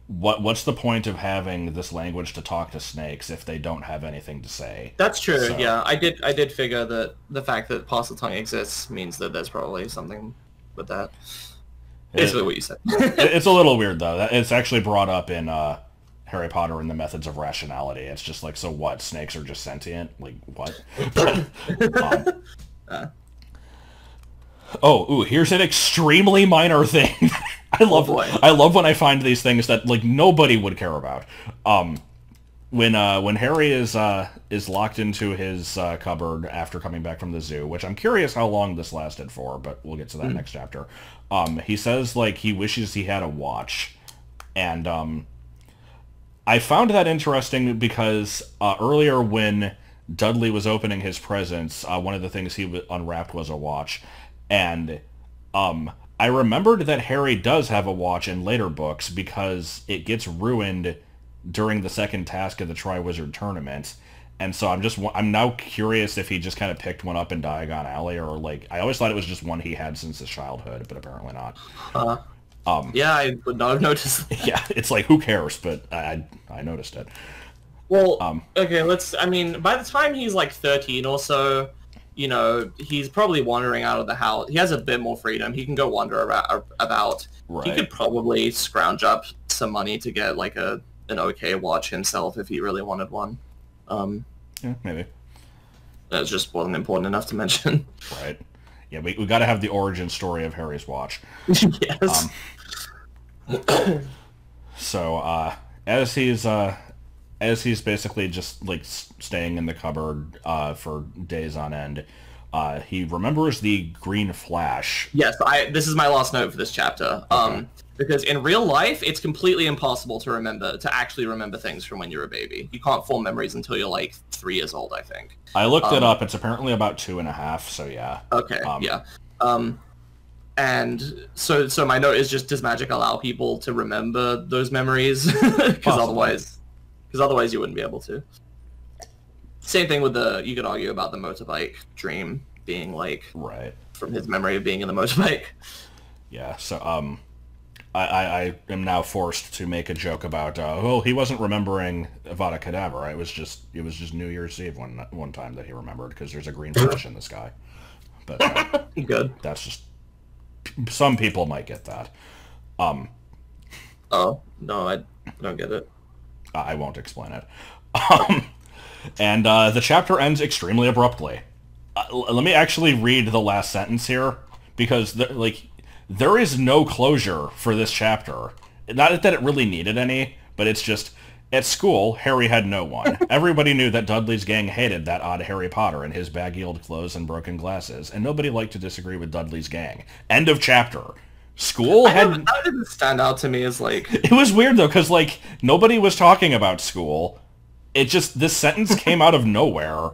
what's the point of having this language to talk to snakes if they don't have anything to say? That's true. So, yeah, I did figure that the fact that parcel tongue exists means that there's probably something with that. Basically what you said. It's a little weird, though. It's actually brought up in Harry Potter and the Methods of Rationality. It's just like, so what? Snakes are just sentient? Like, what? Here's an extremely minor thing. I love when I find these things that like nobody would care about. When Harry is locked into his cupboard after coming back from the zoo, which I'm curious how long this lasted for, but we'll get to that next chapter. He says like he wishes he had a watch, and I found that interesting because earlier when Dudley was opening his presents, one of the things he unwrapped was a watch, and I remembered that Harry does have a watch in later books because it gets ruined during the second task of the Triwizard Tournament. And so I'm now curious if he just kind of picked one up in Diagon Alley, or like, I always thought it was just one he had since his childhood, but apparently not. Yeah, I would not have noticed that. Yeah, it's like, who cares? But I noticed it. Well, okay, I mean, by the time he's like 13 or so, you know, he's probably wandering out of the house. He has a bit more freedom. He can go wander about. Right. He could probably scrounge up some money to get like an okay watch himself if he really wanted one. Yeah, maybe. That just wasn't important enough to mention. Right. Yeah, we got to have the origin story of Harry's watch. Yes. So, as he's basically just like staying in the cupboard for days on end, he remembers the green flash. Yes, this is my last note for this chapter. Okay. Because in real life, it's completely impossible to actually remember things from when you're a baby. You can't form memories until you're like 3 years old, I think. I looked it up. It's apparently about 2.5. So yeah. Okay. Yeah. And so my note is just, does magic allow people to remember those memories? Because otherwise you wouldn't be able to. Same thing with you could argue about the motorbike dream being like right from his memory of being in the motorbike. Yeah. So I am now forced to make a joke about he wasn't remembering Avada Kedavra. It was just New Year's Eve one time that he remembered because there's a green flash in the sky. But good. That's just, some people might get that. Oh no, I don't get it. I won't explain it. And the chapter ends extremely abruptly. Let me actually read the last sentence here because there is no closure for this chapter. Not that it really needed any, but it's just, at school, Harry had no one. Everybody knew that Dudley's gang hated that odd Harry Potter in his baggy old clothes and broken glasses, and nobody liked to disagree with Dudley's gang. End of chapter. School had... That didn't stand out to me as like... It was weird, though, because, like, nobody was talking about school. It just, this sentence came out of nowhere,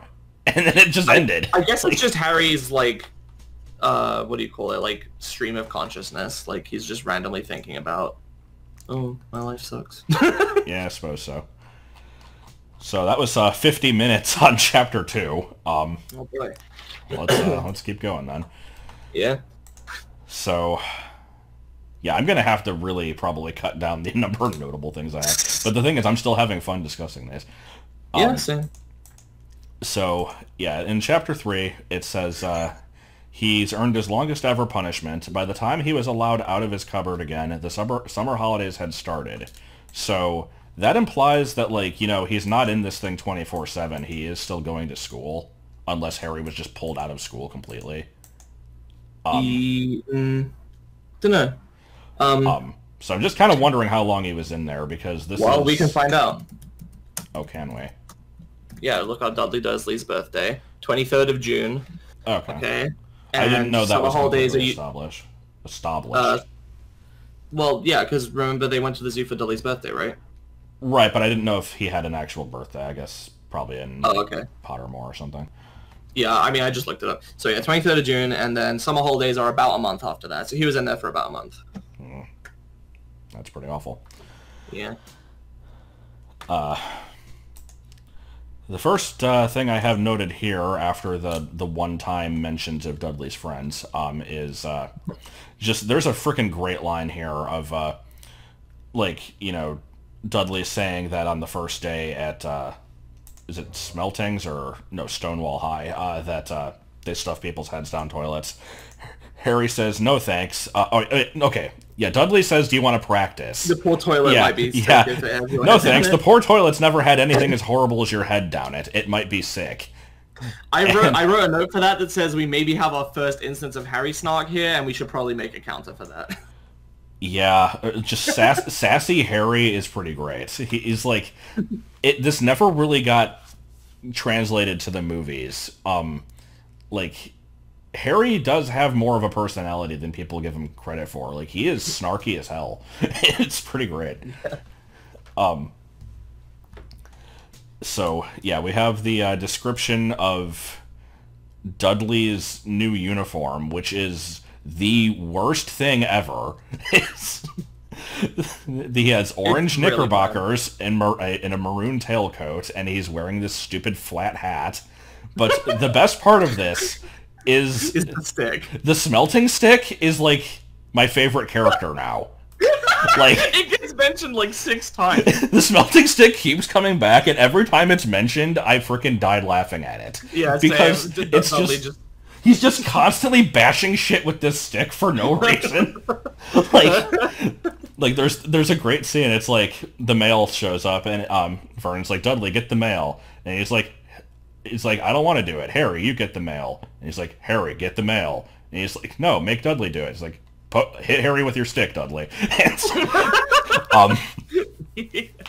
and then it just ended. I guess it's just Harry's, like... what do you call it? Like, stream of consciousness. Like, he's just randomly thinking about, oh, my life sucks. Yeah, I suppose so. So that was 50 minutes on chapter 2. Oh boy. Let's keep going then. Yeah. So, yeah, I'm gonna have to really probably cut down the number of notable things I have. But the thing is, I'm still having fun discussing this. Yeah, same. So, yeah, in chapter 3, it says, he's earned his longest ever punishment. By the time he was allowed out of his cupboard again, the summer holidays had started. So that implies that, like, you know, he's not in this thing 24/7. He is still going to school, unless Harry was just pulled out of school completely. Dunno. So I'm just kind of wondering how long he was in there, because this Well, we can find out. Oh, can we? Yeah, look on Dudley Dursley's birthday. 23rd of June. Okay. I didn't know that was holidays established. Well, yeah, because remember they went to the zoo for Dudley's birthday, right? Right, but I didn't know if he had an actual birthday. I guess probably in Pottermore or something. Yeah, I mean, I just looked it up. So yeah, 23rd of June, and then summer holidays are about a month after that. So he was in there for about a month. That's pretty awful. Yeah. The first thing I have noted here after the one-time mentions of Dudley's friends is just, there's a freaking great line here of, like, you know, Dudley saying that on the first day at, is it Smeltings or, no, Stonewall High, that they stuff people's heads down toilets. Harry says, no thanks. Okay. Yeah, Dudley says, do you want to practice? The poor toilet might be sick. Yeah. No thanks. The poor toilet's never had anything as horrible as your head down it. It might be sick. I wrote a note for that says we maybe have our first instance of Harry snark here, and we should probably make a counter for that. Yeah, just sassy Harry is pretty great. He's like, this never really got translated to the movies. Like, Harry does have more of a personality than people give him credit for. Like, he is snarky as hell. It's pretty great. So, yeah, we have the description of Dudley's new uniform, which is the worst thing ever. He has orange knickerbockers and in a maroon tailcoat, and he's wearing this stupid flat hat. But the best part of this is the stick. The smelting stick is, like, my favorite character now. Like, it gets mentioned like 6 times. The smelting stick keeps coming back, and every time it's mentioned, I freaking died laughing at it. Yeah, because it's just he's just constantly bashing shit with this stick for no reason. like there's a great scene. It's like the mail shows up, and Vernon's like, Dudley, get the mail, and he's like, I don't want to do it. Harry, you get the mail. And he's like, Harry, get the mail. And he's like, no, make Dudley do it. He's like, hit Harry with your stick, Dudley.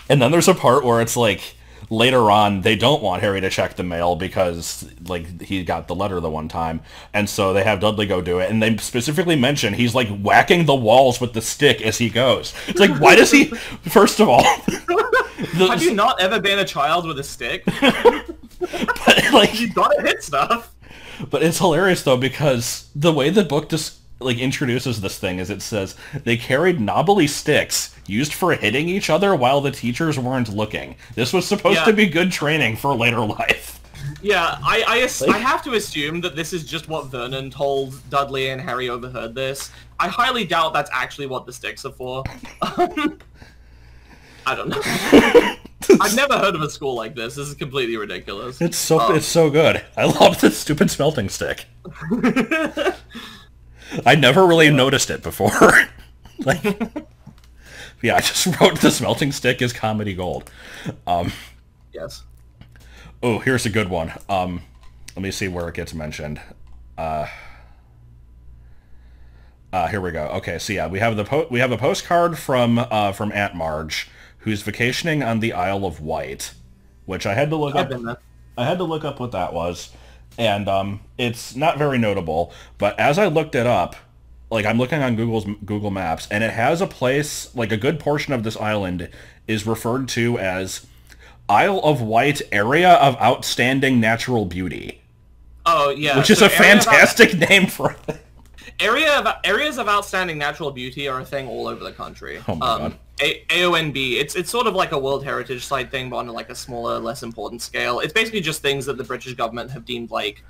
And then there's a part where it's like, later on, they don't want Harry to check the mail because, like, he got the letter the one time. And so they have Dudley go do it. And they specifically mention he's, like, whacking the walls with the stick as he goes. It's like, why does he... First of all... Have you not ever been a child with a stick? But, like... You gotta hit stuff. But it's hilarious, though, because the way the book just... like, introduces this thing is it says they carried knobbly sticks used for hitting each other while the teachers weren't looking. This was supposed to be good training for later life. Yeah, I have to assume that this is just what Vernon told Dudley, and Harry overheard this. I highly doubt that's actually what the sticks are for. I don't know. I've never heard of a school like this. This is completely ridiculous. It's so good. I love this stupid smelting stick. I never really noticed it before. Like, yeah, I just wrote the smelting stick is comedy gold. Yes. Oh, here's a good one. Let me see where it gets mentioned. Here we go. Okay, so yeah, we have a postcard from Aunt Marge, who's vacationing on the Isle of Wight, which I had to look up. I had to look up what that was. And it's not very notable, but as I looked it up, like, I'm looking on Google Maps, and it has a place, like, a good portion of this island is referred to as Isle of Wight Area of Outstanding Natural Beauty. Oh, yeah. Which is a fantastic name for it. Areas of outstanding natural beauty are a thing all over the country. Oh my God. AONB, it's sort of like a World Heritage Site thing, but on like a smaller, less important scale. It's basically just things that the British government have deemed like,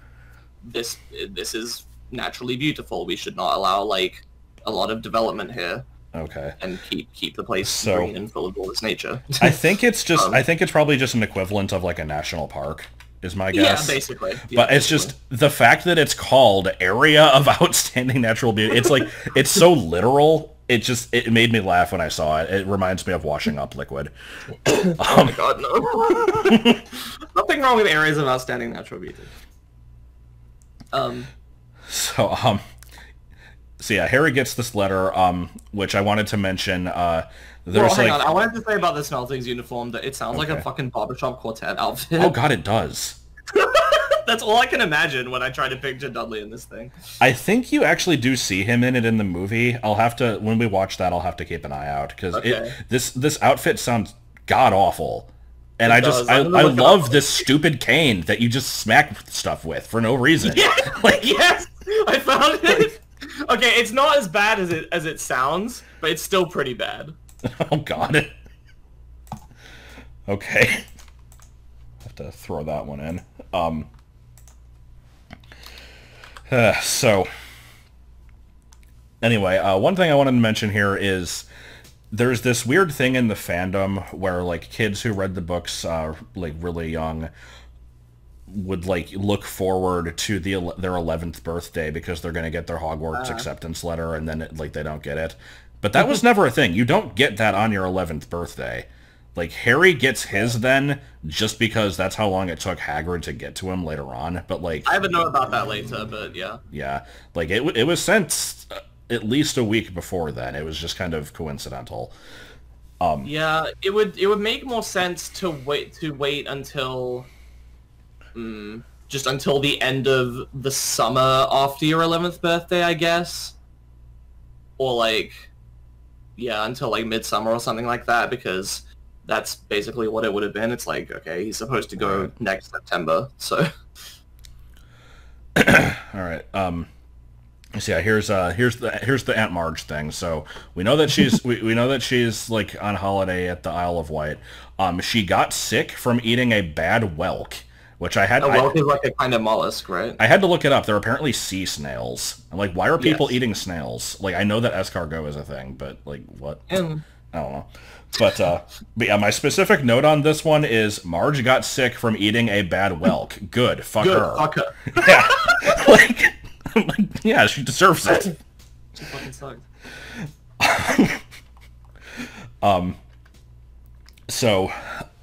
this is naturally beautiful. We should not allow like a lot of development here. Okay. And keep the place green and full of all this nature. I think it's just I think it's probably just an equivalent of like a national park, is my guess. Yeah, basically. But it's just the fact that it's called Area of Outstanding Natural Beauty. It's like, it's so literal. It made me laugh when I saw it. It reminds me of washing up liquid. Oh my God, no. Nothing wrong with areas of outstanding natural beauty. So yeah, Harry gets this letter, which I wanted to mention. Hang on. I wanted to say about the Smeltings uniform that it sounds like a fucking barbershop quartet outfit. Oh God, it does. That's all I can imagine when I try to picture Dudley in this thing. I think you actually do see him in it in the movie. I'll have to, when we watch that, I'll have to keep an eye out, because this outfit sounds god-awful. And I love this stupid cane that you just smack stuff with for no reason. Yeah, like, yes, I found it. Okay, it's not as bad as it sounds, but it's still pretty bad. Oh God. Okay. Have to throw that one in. So anyway, one thing I wanted to mention here is there's this weird thing in the fandom where, like, kids who read the books like really young would, like, look forward to their 11th birthday because they're going to get their Hogwarts acceptance letter, and then they don't get it. But that was never a thing. You don't get that on your 11th birthday. Like, Harry gets his then just because that's how long it took Hagrid to get to him later on. But, like, I have a note about that later, but yeah. Yeah. Like, it was sent at least a week before then. It was just kind of coincidental. Yeah, it would make more sense to wait until just until the end of the summer after your 11th birthday, I guess. Or, like, yeah, until, like, midsummer or something like that, because that's basically what it would have been. It's like, okay, he's supposed to go next September, so. All right. So yeah, here's the Aunt Marge thing. So we know that she's we know that she's like on holiday at the Isle of Wight. She got sick from eating a bad whelk, which I had. A whelk is like a kind of mollusk, right? I had to look it up. They're apparently sea snails. I'm like, why are people eating snails? Like, I know that escargot is a thing, but like, what? I don't know. But yeah, my specific note on this one is Marge got sick from eating a bad whelk. Good, fuck her. Fuck her. Yeah, like, yeah, she deserves it. She fucking sucks. So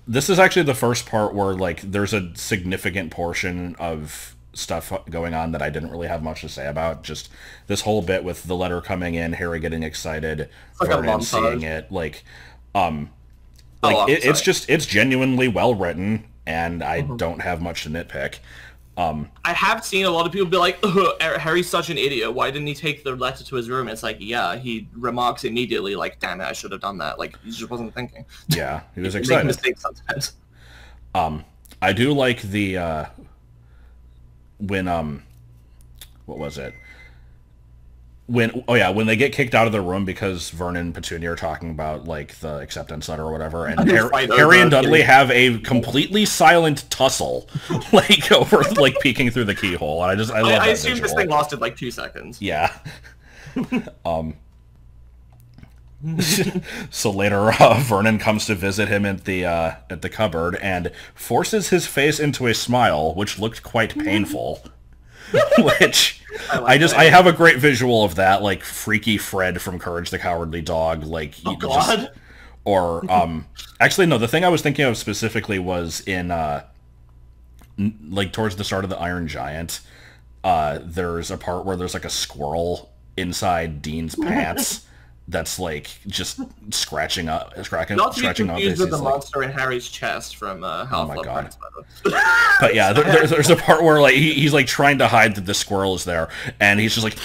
this is actually the first part where like there's a significant portion of stuff going on that I didn't really have much to say about. Just this whole bit with the letter coming in, Harry getting excited, like Vernon seeing it, it's genuinely well written, and I don't have much to nitpick. I have seen a lot of people be like, Harry's such an idiot, why didn't he take the letter to his room? It's like, yeah, he remarks immediately like, damn it, I should have done that. Like, he just wasn't thinking. Yeah, he was excited. Make mistakes sometimes. I do like the when what was it? When they get kicked out of the room because Vernon and Petunia are talking about like the acceptance letter or whatever, and Harry and Dudley have a completely silent tussle, like over like peeking through the keyhole. And I love that I assume visual. this thing lasted like 2 seconds. Yeah. So later, Vernon comes to visit him at the cupboard and forces his face into a smile, which looked quite painful. Which I have a great visual of that, like Freaky Fred from Courage the Cowardly Dog, like actually no, the thing I was thinking of specifically was in like towards the start of the Iron Giant. There's a part where there's like a squirrel inside Dean's pants. That's like just scratching up his with the monster in Harry's chest from Half-Blood Prince. But yeah, there's a part where like he's like trying to hide that the squirrel is there, and he's just like,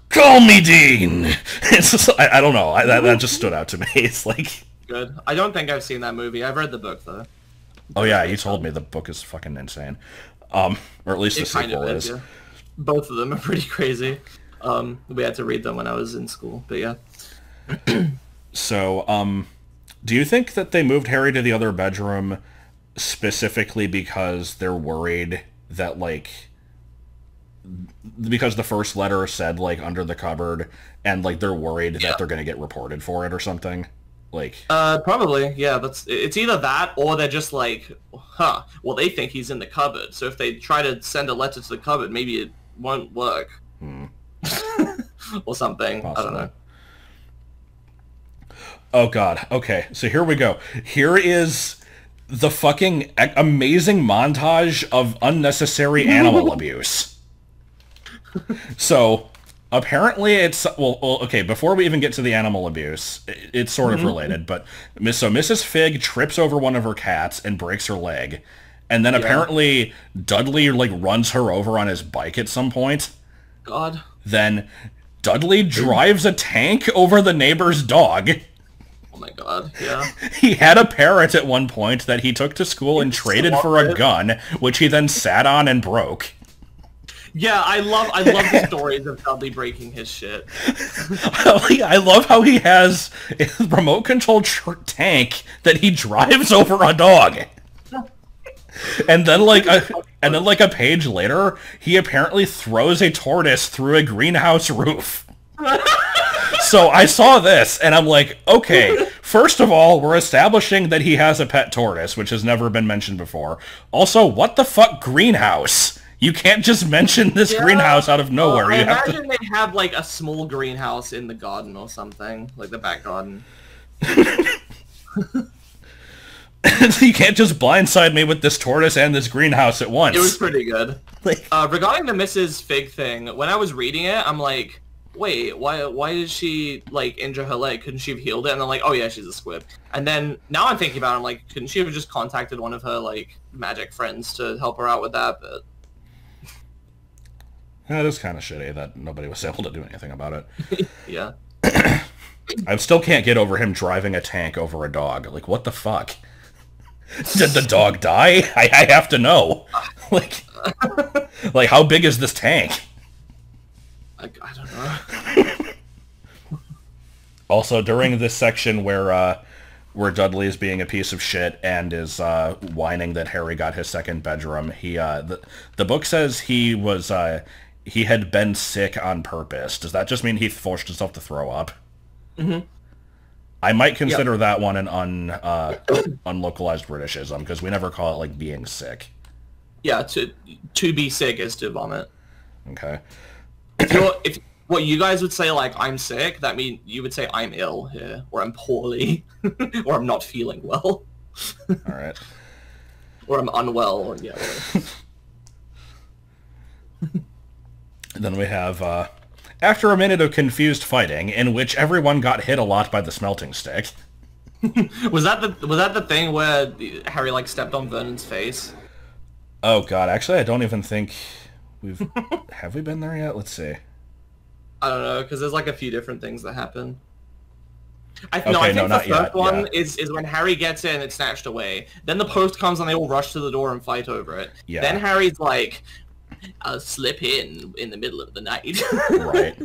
"Call me Dean." It's just, I don't know, that just stood out to me. It's like good. I don't think I've seen that movie. I've read the book though. Oh yeah, you told me the book is fucking insane, or at least the sequel is. Yeah. Both of them are pretty crazy. We had to read them when I was in school, but yeah. So, do you think that they moved Harry to the other bedroom specifically because they're worried that, like, because the first letter said, like, under the cupboard, and, like, they're worried that they're going to get reported for it or something? Like, probably, yeah. It's either that, or they're just like, well, they think he's in the cupboard, so if they try to send a letter to the cupboard, maybe it won't work. Or something. Possibly. I don't know. Oh god, okay, so here we go. Here is the fucking amazing montage of unnecessary animal abuse. So, apparently it's... Well, okay, before we even get to the animal abuse, it's sort of related, but... So Mrs. Fig trips over one of her cats and breaks her leg, and then apparently Dudley, like, runs her over on his bike at some point. God. Then Dudley drives a tank over the neighbor's dog. Oh my god, yeah. He had a parrot at one point that he took to school and traded for a gun, which he then sat on and broke. Yeah, I love the stories of Dudley breaking his shit. I love how he has a remote-controlled tank that he drives over a dog. And then like a page later, he apparently throws a tortoise through a greenhouse roof. So I saw this, and I'm like, okay, first of all, we're establishing that he has a pet tortoise, which has never been mentioned before. Also, what the fuck greenhouse? You can't just mention this greenhouse out of nowhere. I imagine they have, like, a small greenhouse in the garden or something, like the back garden. You can't just blindside me with this tortoise and this greenhouse at once. It was pretty good. Regarding the Mrs. Fig thing, when I was reading it, I'm like, wait, why did she, like, injure her leg? Couldn't she have healed it? And I'm like, oh yeah, she's a squib. And then, now I'm thinking about it, I'm like, couldn't she have just contacted one of her, like, magic friends to help her out with that? But yeah, it is kind of shitty that nobody was able to do anything about it. Yeah. I still can't get over him driving a tank over a dog. Like, what the fuck? Did the dog die? I have to know. Like, how big is this tank? I don't know. Also, during this section where Dudley is being a piece of shit and is whining that Harry got his second bedroom, the book says he had been sick on purpose. Does that just mean he forced himself to throw up? Mm-hmm. I might consider that one an unlocalized Britishism, because we never call it, like, being sick. Yeah, to be sick is to vomit. Okay. If what you guys would say, like, I'm sick, that means you would say I'm ill here, or I'm poorly, or I'm not feeling well. Alright. Or I'm unwell, or, yeah, whatever. Then we have, after a minute of confused fighting, in which everyone got hit a lot by the smelting stick. Was that the thing where Harry, like, stepped on Vernon's face? Oh god, actually I don't even think have we been there yet? Let's see. I don't know, because there's, like, a few different things that happen. I think not the first yet, one is when Harry gets in, it's snatched away. Then the post comes and they all rush to the door and fight over it. Yeah. Then Harry's like, I'll slip in the middle of the night. Right.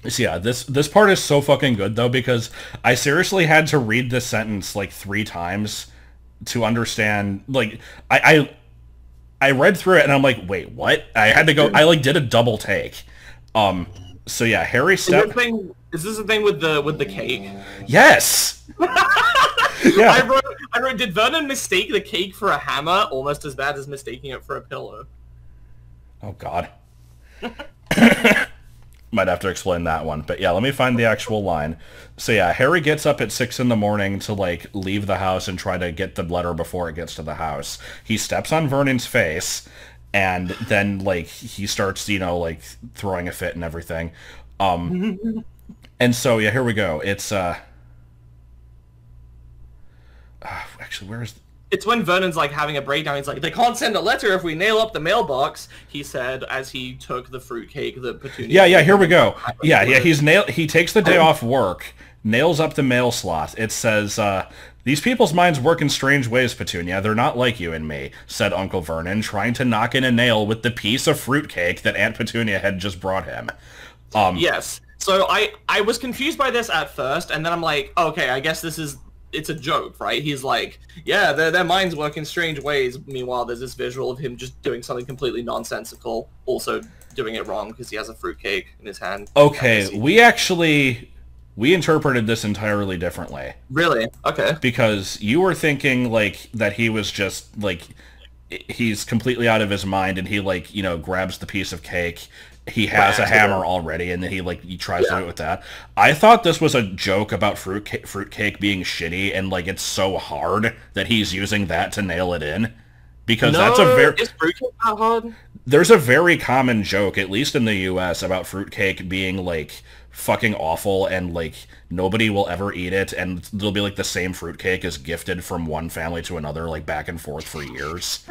So yeah, this part is so fucking good, though, because I seriously had to read this sentence, like, 3 times to understand, like, I read through it and I'm like, wait, what? I had to go, I, like, did a double take. So yeah, Harry stepped... Is this the thing with the cake? Yes! Yeah. I wrote, did Vernon mistake the cake for a hammer almost as bad as mistaking it for a pillow? Oh god. Might have to explain that one. But yeah, let me find the actual line. So yeah, Harry gets up at 6 in the morning to, like, leave the house and try to get the letter before it gets to the house. He steps on Vernon's face, and then, like, he starts, you know, like, throwing a fit and everything. And so, yeah, here we go. It's, actually, where is... It's when Vernon's, like, having a breakdown. He's like, they can't send a letter if we nail up the mailbox, he said as he took the fruitcake that Petunia... Yeah, here we go. Yeah, he takes the day off work, nails up the mail slot. It says, these people's minds work in strange ways, Petunia. They're not like you and me, said Uncle Vernon, trying to knock in a nail with the piece of fruitcake that Aunt Petunia had just brought him. Yes. So I was confused by this at first, and then I'm like, okay, I guess it's a joke, right? He's like, yeah, their minds work in strange ways. Meanwhile, there's this visual of him just doing something completely nonsensical, also doing it wrong because he has a fruitcake in his hand. Okay, we interpreted this entirely differently. Really? Okay. Because you were thinking, like, that he was just, like, he's completely out of his mind, and he, like, you know, grabs the piece of cake. He has a hammer already, and then he tries to do it with that. I thought this was a joke about fruitcake being shitty, and, like, it's so hard that he's using that to nail it in. Because that's a very... Is fruitcake that hard? There's a very common joke, at least in the US, about fruitcake being, like, fucking awful, and, like, nobody will ever eat it, and there'll be, like, the same fruitcake is gifted from one family to another, like, back and forth for years.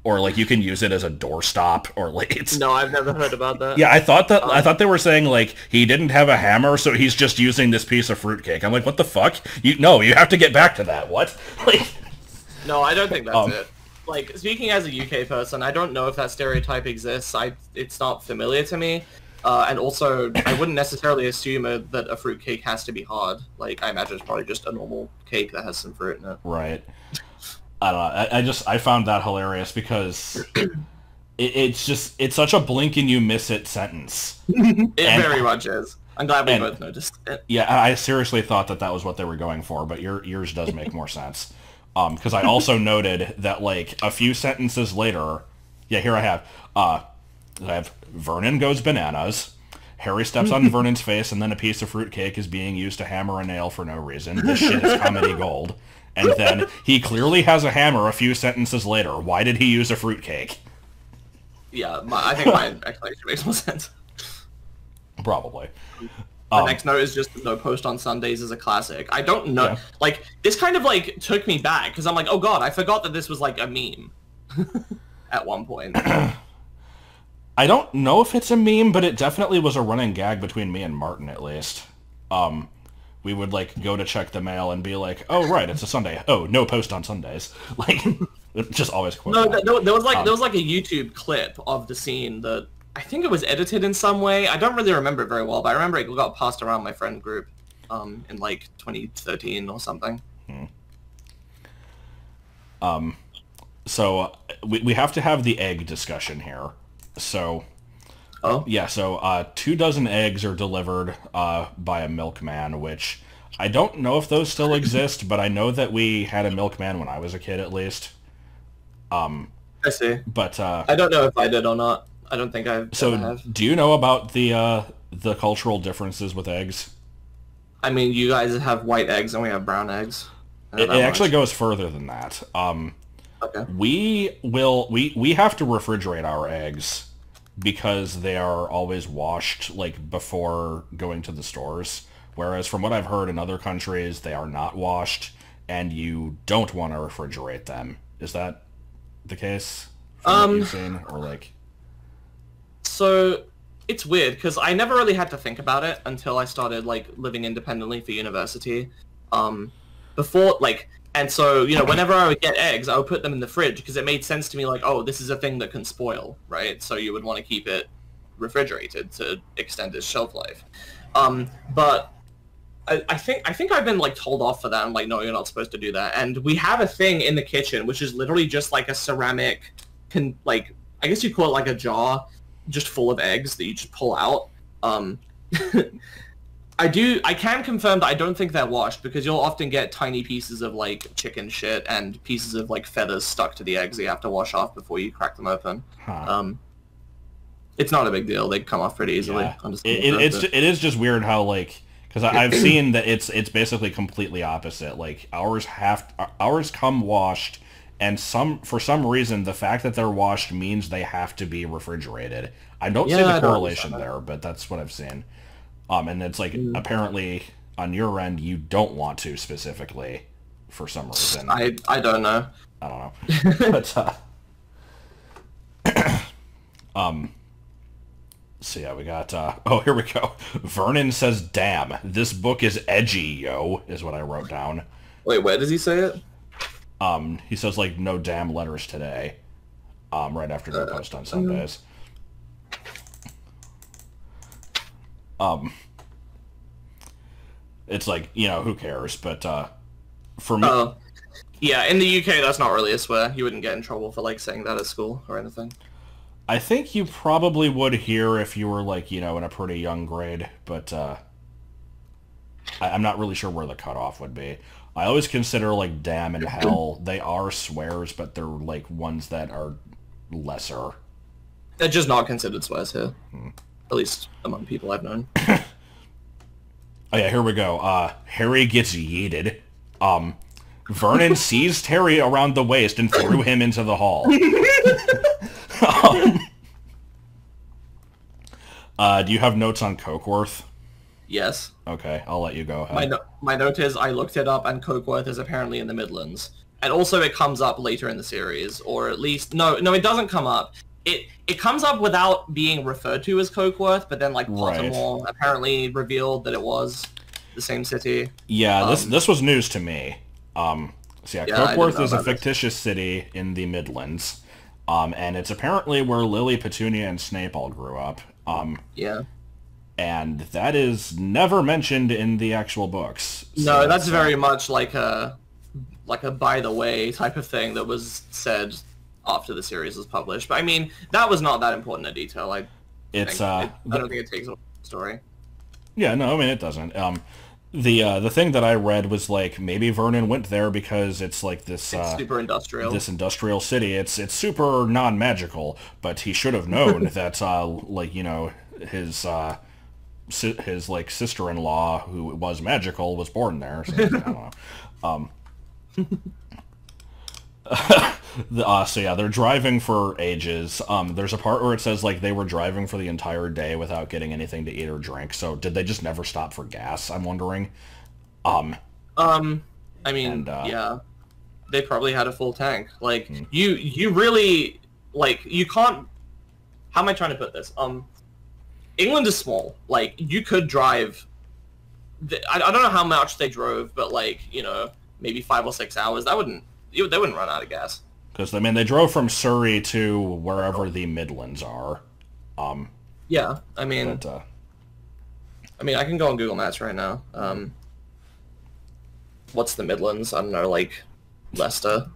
Or, like, you can use it as a doorstop, or, like, it's... No, I've never heard about that. Yeah, I thought they were saying, like, he didn't have a hammer, so he's just using this piece of fruitcake. I'm like, what the fuck? You have to get back to that. What? Like... No, I don't think that's it. Like, speaking as a UK person, I don't know if that stereotype exists. It's not familiar to me. And also, I wouldn't necessarily assume that a fruitcake has to be hard. Like, I imagine it's probably just a normal cake that has some fruit in it. Right. I don't know. I found that hilarious because it's such a blink and you miss it sentence. It very much is. I'm glad we both noticed it. Yeah, I seriously thought that was what they were going for, but yours does make more sense. Because I also noted that, like, a few sentences later, yeah, here I have Vernon goes bananas. Harry steps on Vernon's face, and then a piece of fruitcake is being used to hammer a nail for no reason. This shit is comedy gold. And then he clearly has a hammer a few sentences later. Why did he use a fruitcake? Yeah, I think my explanation makes more sense. Probably. The next note is just no post on Sundays is a classic. I don't know. Yeah. Like, this kind of, like, took me back, because I'm like, oh god, I forgot that this was, like, a meme at one point. I don't know if it's a meme, but it definitely was a running gag between me and Martin, at least. We would, like, go to check the mail and be like, oh, right, it's a Sunday. Oh, no post on Sundays. Like, just always quote that. There was like a YouTube clip of the scene that I think it was edited in some way. I don't really remember it very well, but I remember it got passed around my friend group in, like, 2013 or something. So, we have to have the egg discussion here. So... Oh? Yeah, so 24 eggs are delivered by a milkman, which I don't know if those still exist, but I know that we had a milkman when I was a kid, at least. I see. But I don't know if I did or not. I don't think I have. Do you know about the cultural differences with eggs? I mean, you guys have white eggs and we have brown eggs. It actually goes further than that. Okay. We have to refrigerate our eggs, because they are always washed, like, before going to the stores. Whereas from what I've heard in other countries, they are not washed, and you don't want to refrigerate them. Is that the case? From what you've seen? Or, like... So, it's weird, because I never really had to think about it until I started, like, living independently for university. Before, like... And so, you know, whenever I would get eggs, I would put them in the fridge because it made sense to me, like, oh, this is a thing that can spoil, right? So you would want to keep it refrigerated to extend its shelf life. But I think I've been, like, told off for that. I'm like, no, you're not supposed to do that. And we have a thing in the kitchen, which is literally just, like, a ceramic, like, I guess you call it, like, a jar just full of eggs that you just pull out. I can confirm that I don't think they're washed because you'll often get tiny pieces of, like, chicken shit and pieces of, like, feathers stuck to the eggs that you have to wash off before you crack them open. Huh. It's not a big deal. They come off pretty easily. Yeah. It is just weird how, like, because I've seen that it's basically completely opposite. Like, ours come washed, and for some reason the fact that they're washed means they have to be refrigerated. I don't see the correlation there, but that's what I've seen. And it's like, apparently, on your end, you don't want to specifically, for some reason. I don't know. I don't know. But, so yeah, we got, oh, here we go. Vernon says, damn, this book is edgy, yo, is what I wrote down. Wait, where does he say it? He says, like, no damn letters today, right after the post on Sundays. It's like, you know, who cares, but, for me... yeah, in the UK, that's not really a swear. You wouldn't get in trouble for, like, saying that at school or anything. I think you probably would here if you were, like, you know, in a pretty young grade, but, I'm not really sure where the cutoff would be. I always consider, like, damn and hell, they are swears, but they're, like, ones that are lesser. They're just not considered swears here. At least among people I've known. Oh yeah, here we go. Harry gets yeeted. Vernon seized Harry around the waist and threw him into the hall. Do you have notes on Cokeworth? Yes. Okay, I'll let you go ahead. My note is I looked it up and Cokeworth is apparently in the Midlands. And also it comes up later in the series, or at least... No, it doesn't come up. It comes up without being referred to as Cokeworth, but then, like, Pottermore apparently revealed that it was the same city. Yeah, this was news to me. So yeah, Cokeworth is a fictitious city in the Midlands. And it's apparently where Lily, Petunia, and Snape all grew up. Yeah. And that is never mentioned in the actual books. So no, that's very much like a by the way type of thing that was said after the series was published. But I mean, that was not that important a detail. I don't think it takes a story. Yeah, no, I mean, it doesn't. The thing that I read was, like, maybe Vernon went there because it's like this it's super industrial. This industrial city. It's super non-magical, but he should have known that like, you know, his like sister-in-law who was magical was born there. So I don't know. So yeah, they're driving for ages. There's a part where it says, like, they were driving for the entire day without getting anything to eat or drink. So did they just never stop for gas? I'm wondering. I mean, yeah, they probably had a full tank. Like, you really, like, you can't how am I trying to put this? England is small. Like, you could drive... I don't know how much they drove, but, like, you know, maybe 5 or 6 hours. They wouldn't run out of gas. Because, I mean, they drove from Surrey to wherever the Midlands are. Yeah, I mean... But, I mean, I can go on Google Maps right now. What's the Midlands? I don't know, like, Leicester.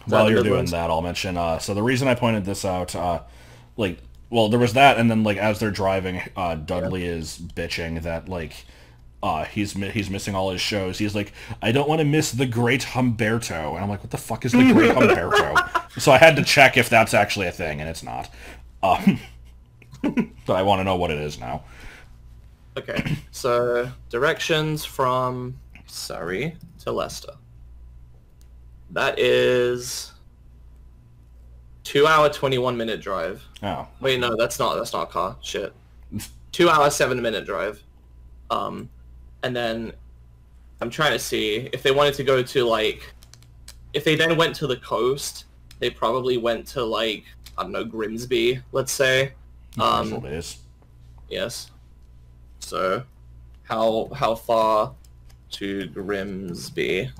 While you're doing that, I'll mention, so the reason I pointed this out, like, well, there was that, and then, like, as they're driving, Dudley is bitching that, like, he's missing all his shows. He's like, I don't want to miss the Great Humberto. And I'm like, what the fuck is the Great Humberto? So I had to check if that's actually a thing, and it's not. But I want to know what it is now. Okay, so directions from Surrey to Leicester. That is 2 hour 21-minute drive. Oh. Wait, no, that's not a car. Shit. 2 hour 7-minute drive. And then I'm trying to see if they wanted to go to, like, if they then went to the coast, they probably went to, like, I don't know, Grimsby, let's say. Yes. So, how far to Grimsby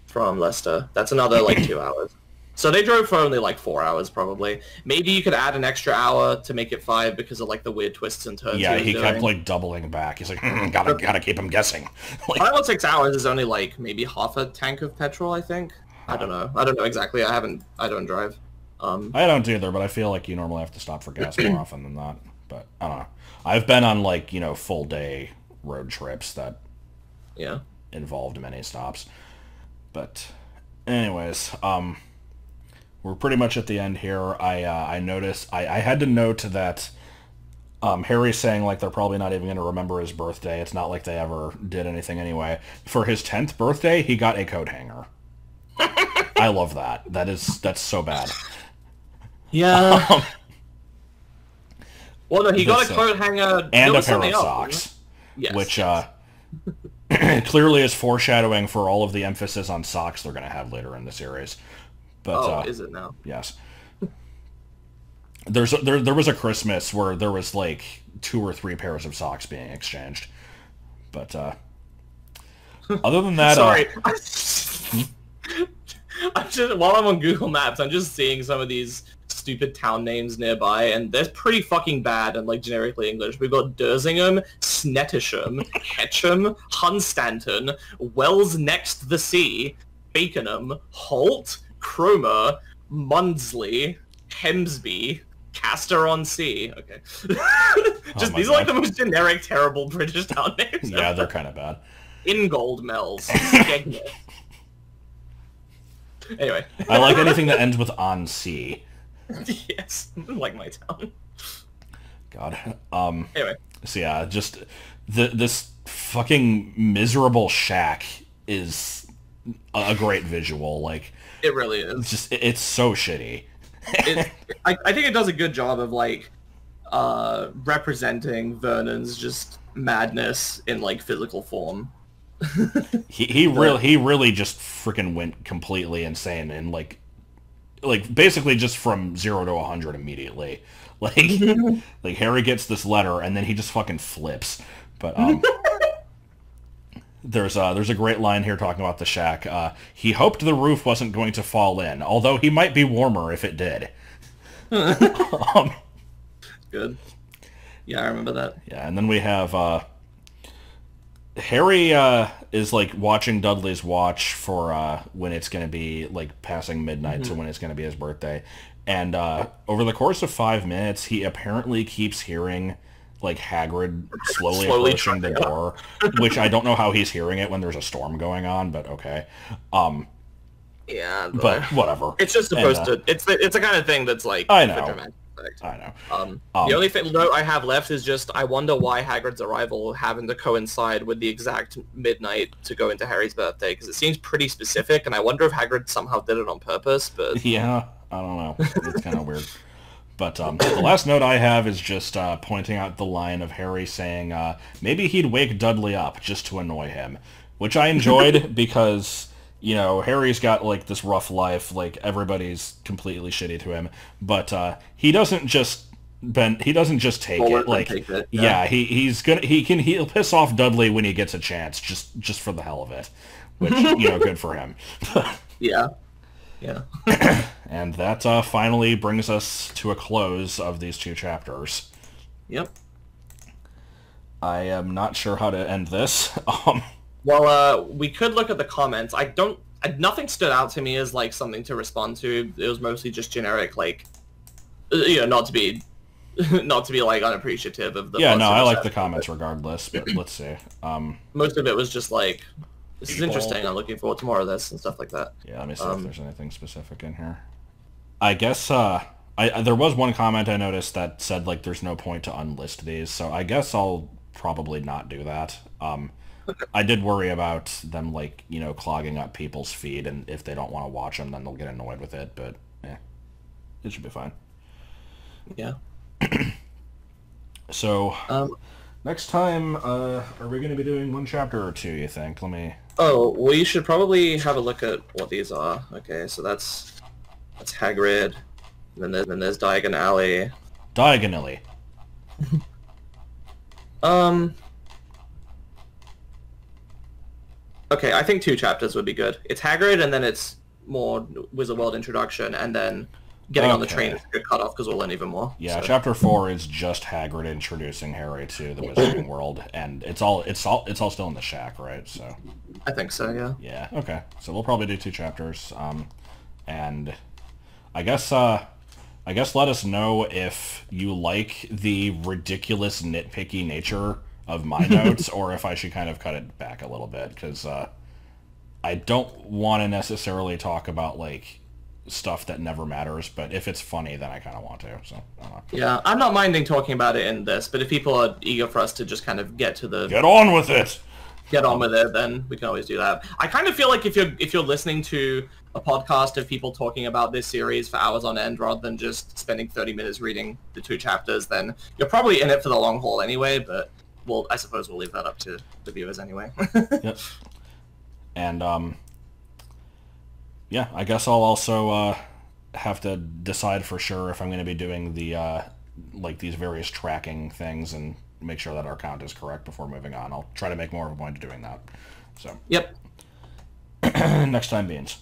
from Leicester? That's another, like, 2 hours. So they drove for only, like, 4 hours, probably. Maybe you could add an extra hour to make it 5 because of, like, the weird twists and turns. Yeah, he kept, like, doubling back. He's like, gotta keep him guessing. Like, 5 or 6 hours is only, like, maybe half a tank of petrol, I think. I don't know exactly. I don't drive. I don't either, but I feel like you normally have to stop for gas more often than that. But, I don't know. I've been on, like, you know, full-day road trips that involved many stops. But, anyways, we're pretty much at the end here. I noticed... I had to note that Harry's saying, like, they're probably not even going to remember his birthday. It's not like they ever did anything anyway. For his 10th birthday, he got a coat hanger. I love that. That's so bad. Yeah. Well, no, he got a coat hanger and a pair of socks. Yes. Which clearly is foreshadowing for all of the emphasis on socks they're going to have later in the series. But, is it now? Yes. There was a Christmas where there was like 2 or 3 pairs of socks being exchanged. But other than that, sorry. While I'm on Google Maps, I'm just seeing some of these stupid town names nearby, and they're pretty fucking bad and, like, generically English. We've got Dersingham, Snettisham, Ketchum, Hunstanton, Wells next the sea, Baconham, Holt, Cromer, Mundsley, Hemsby, Castor-on-Sea. Okay. These are, like, the most generic, terrible British town names. Yeah, they're kind of bad. Ingold Mells, Skegness. Anyway. I like anything that ends with on sea. Yes, like my town. God. Anyway. So yeah, just this fucking miserable shack is a great visual. Like, it really is. Just it's so shitty. I think it does a good job of, like, representing Vernon's just madness in, like, physical form. he really just freaking went completely insane and like basically just from 0 to 100 immediately. Like Harry gets this letter and then he just fucking flips. But there's a great line here talking about the shack. He hoped the roof wasn't going to fall in, although he might be warmer if it did. Good. Yeah, I remember that. Yeah, and then we have Harry is, like, watching Dudley's watch for when it's going to be, like, passing midnight to when it's going to be his birthday. And over the course of 5 minutes, he apparently keeps hearing, like, Hagrid slowly approaching the door, which I don't know how he's hearing it when there's a storm going on, but okay. Yeah, but whatever. It's just supposed to... It's the kind of thing that's, like... I know. I know. The only note I have left is just, I wonder why Hagrid's arrival happened to coincide with the exact midnight to go into Harry's birthday, because it seems pretty specific, and I wonder if Hagrid somehow did it on purpose, but... Yeah, I don't know. It's kind of weird. But the last note I have is just pointing out the line of Harry saying, maybe he'd wake Dudley up just to annoy him, which I enjoyed because you know, Harry's got like this rough life, like everybody's completely shitty to him, but he doesn't just take it. Like, take it, yeah, he'll piss off Dudley when he gets a chance, just for the hell of it, which you know, good for him. Yeah. Yeah. And that finally brings us to a close of these 2 chapters. Yep. I am not sure how to end this. Well, we could look at the comments. Nothing stood out to me as like something to respond to. It was mostly just generic, like, you know, not to be like unappreciative of the. Yeah, no, I like the comments regardless. But let's see. Most of it was just like, this is interesting. I'm looking forward to more of this and stuff like that. Yeah, let me see if there's anything specific in here. I guess there was one comment I noticed that said like there's no point to unlist these, so I guess I'll probably not do that. I did worry about them, like, you know, clogging up people's feed, and if they don't want to watch them, then they'll get annoyed with it, but it should be fine. Yeah. So, next time, are we going to be doing 1 chapter or 2, you think? Let me... Oh, we should probably have a look at what these are. Okay, so that's Hagrid, and then there's Diagon Alley. Diagonally. Okay, I think 2 chapters would be good. It's Hagrid, and then it's more Wizard World introduction, and then getting on the train is a good cutoff because we'll learn even more. Yeah, so. Chapter 4 is just Hagrid introducing Harry to the Wizarding World, and it's all still in the shack, right? So I think so, yeah. Yeah. Okay. So we'll probably do 2 chapters, and I guess let us know if you like the ridiculous nitpicky nature of my notes, or if I should kind of cut it back a little bit, because I don't want to necessarily talk about like stuff that never matters, but if it's funny, then I kind of want to. So I don't know. Yeah, I'm not minding talking about it in this, but if people are eager for us to just kind of get on with it, then we can always do that. I kind of feel like if you're listening to a podcast of people talking about this series for hours on end rather than just spending 30 minutes reading the 2 chapters, then you're probably in it for the long haul anyway, but I suppose we'll leave that up to the viewers anyway. Yep. And yeah, I guess I'll also have to decide for sure if I'm going to be doing the like these various tracking things and make sure that our count is correct before moving on. I'll try to make more of a point of doing that. So. Yep. Next time, Beans.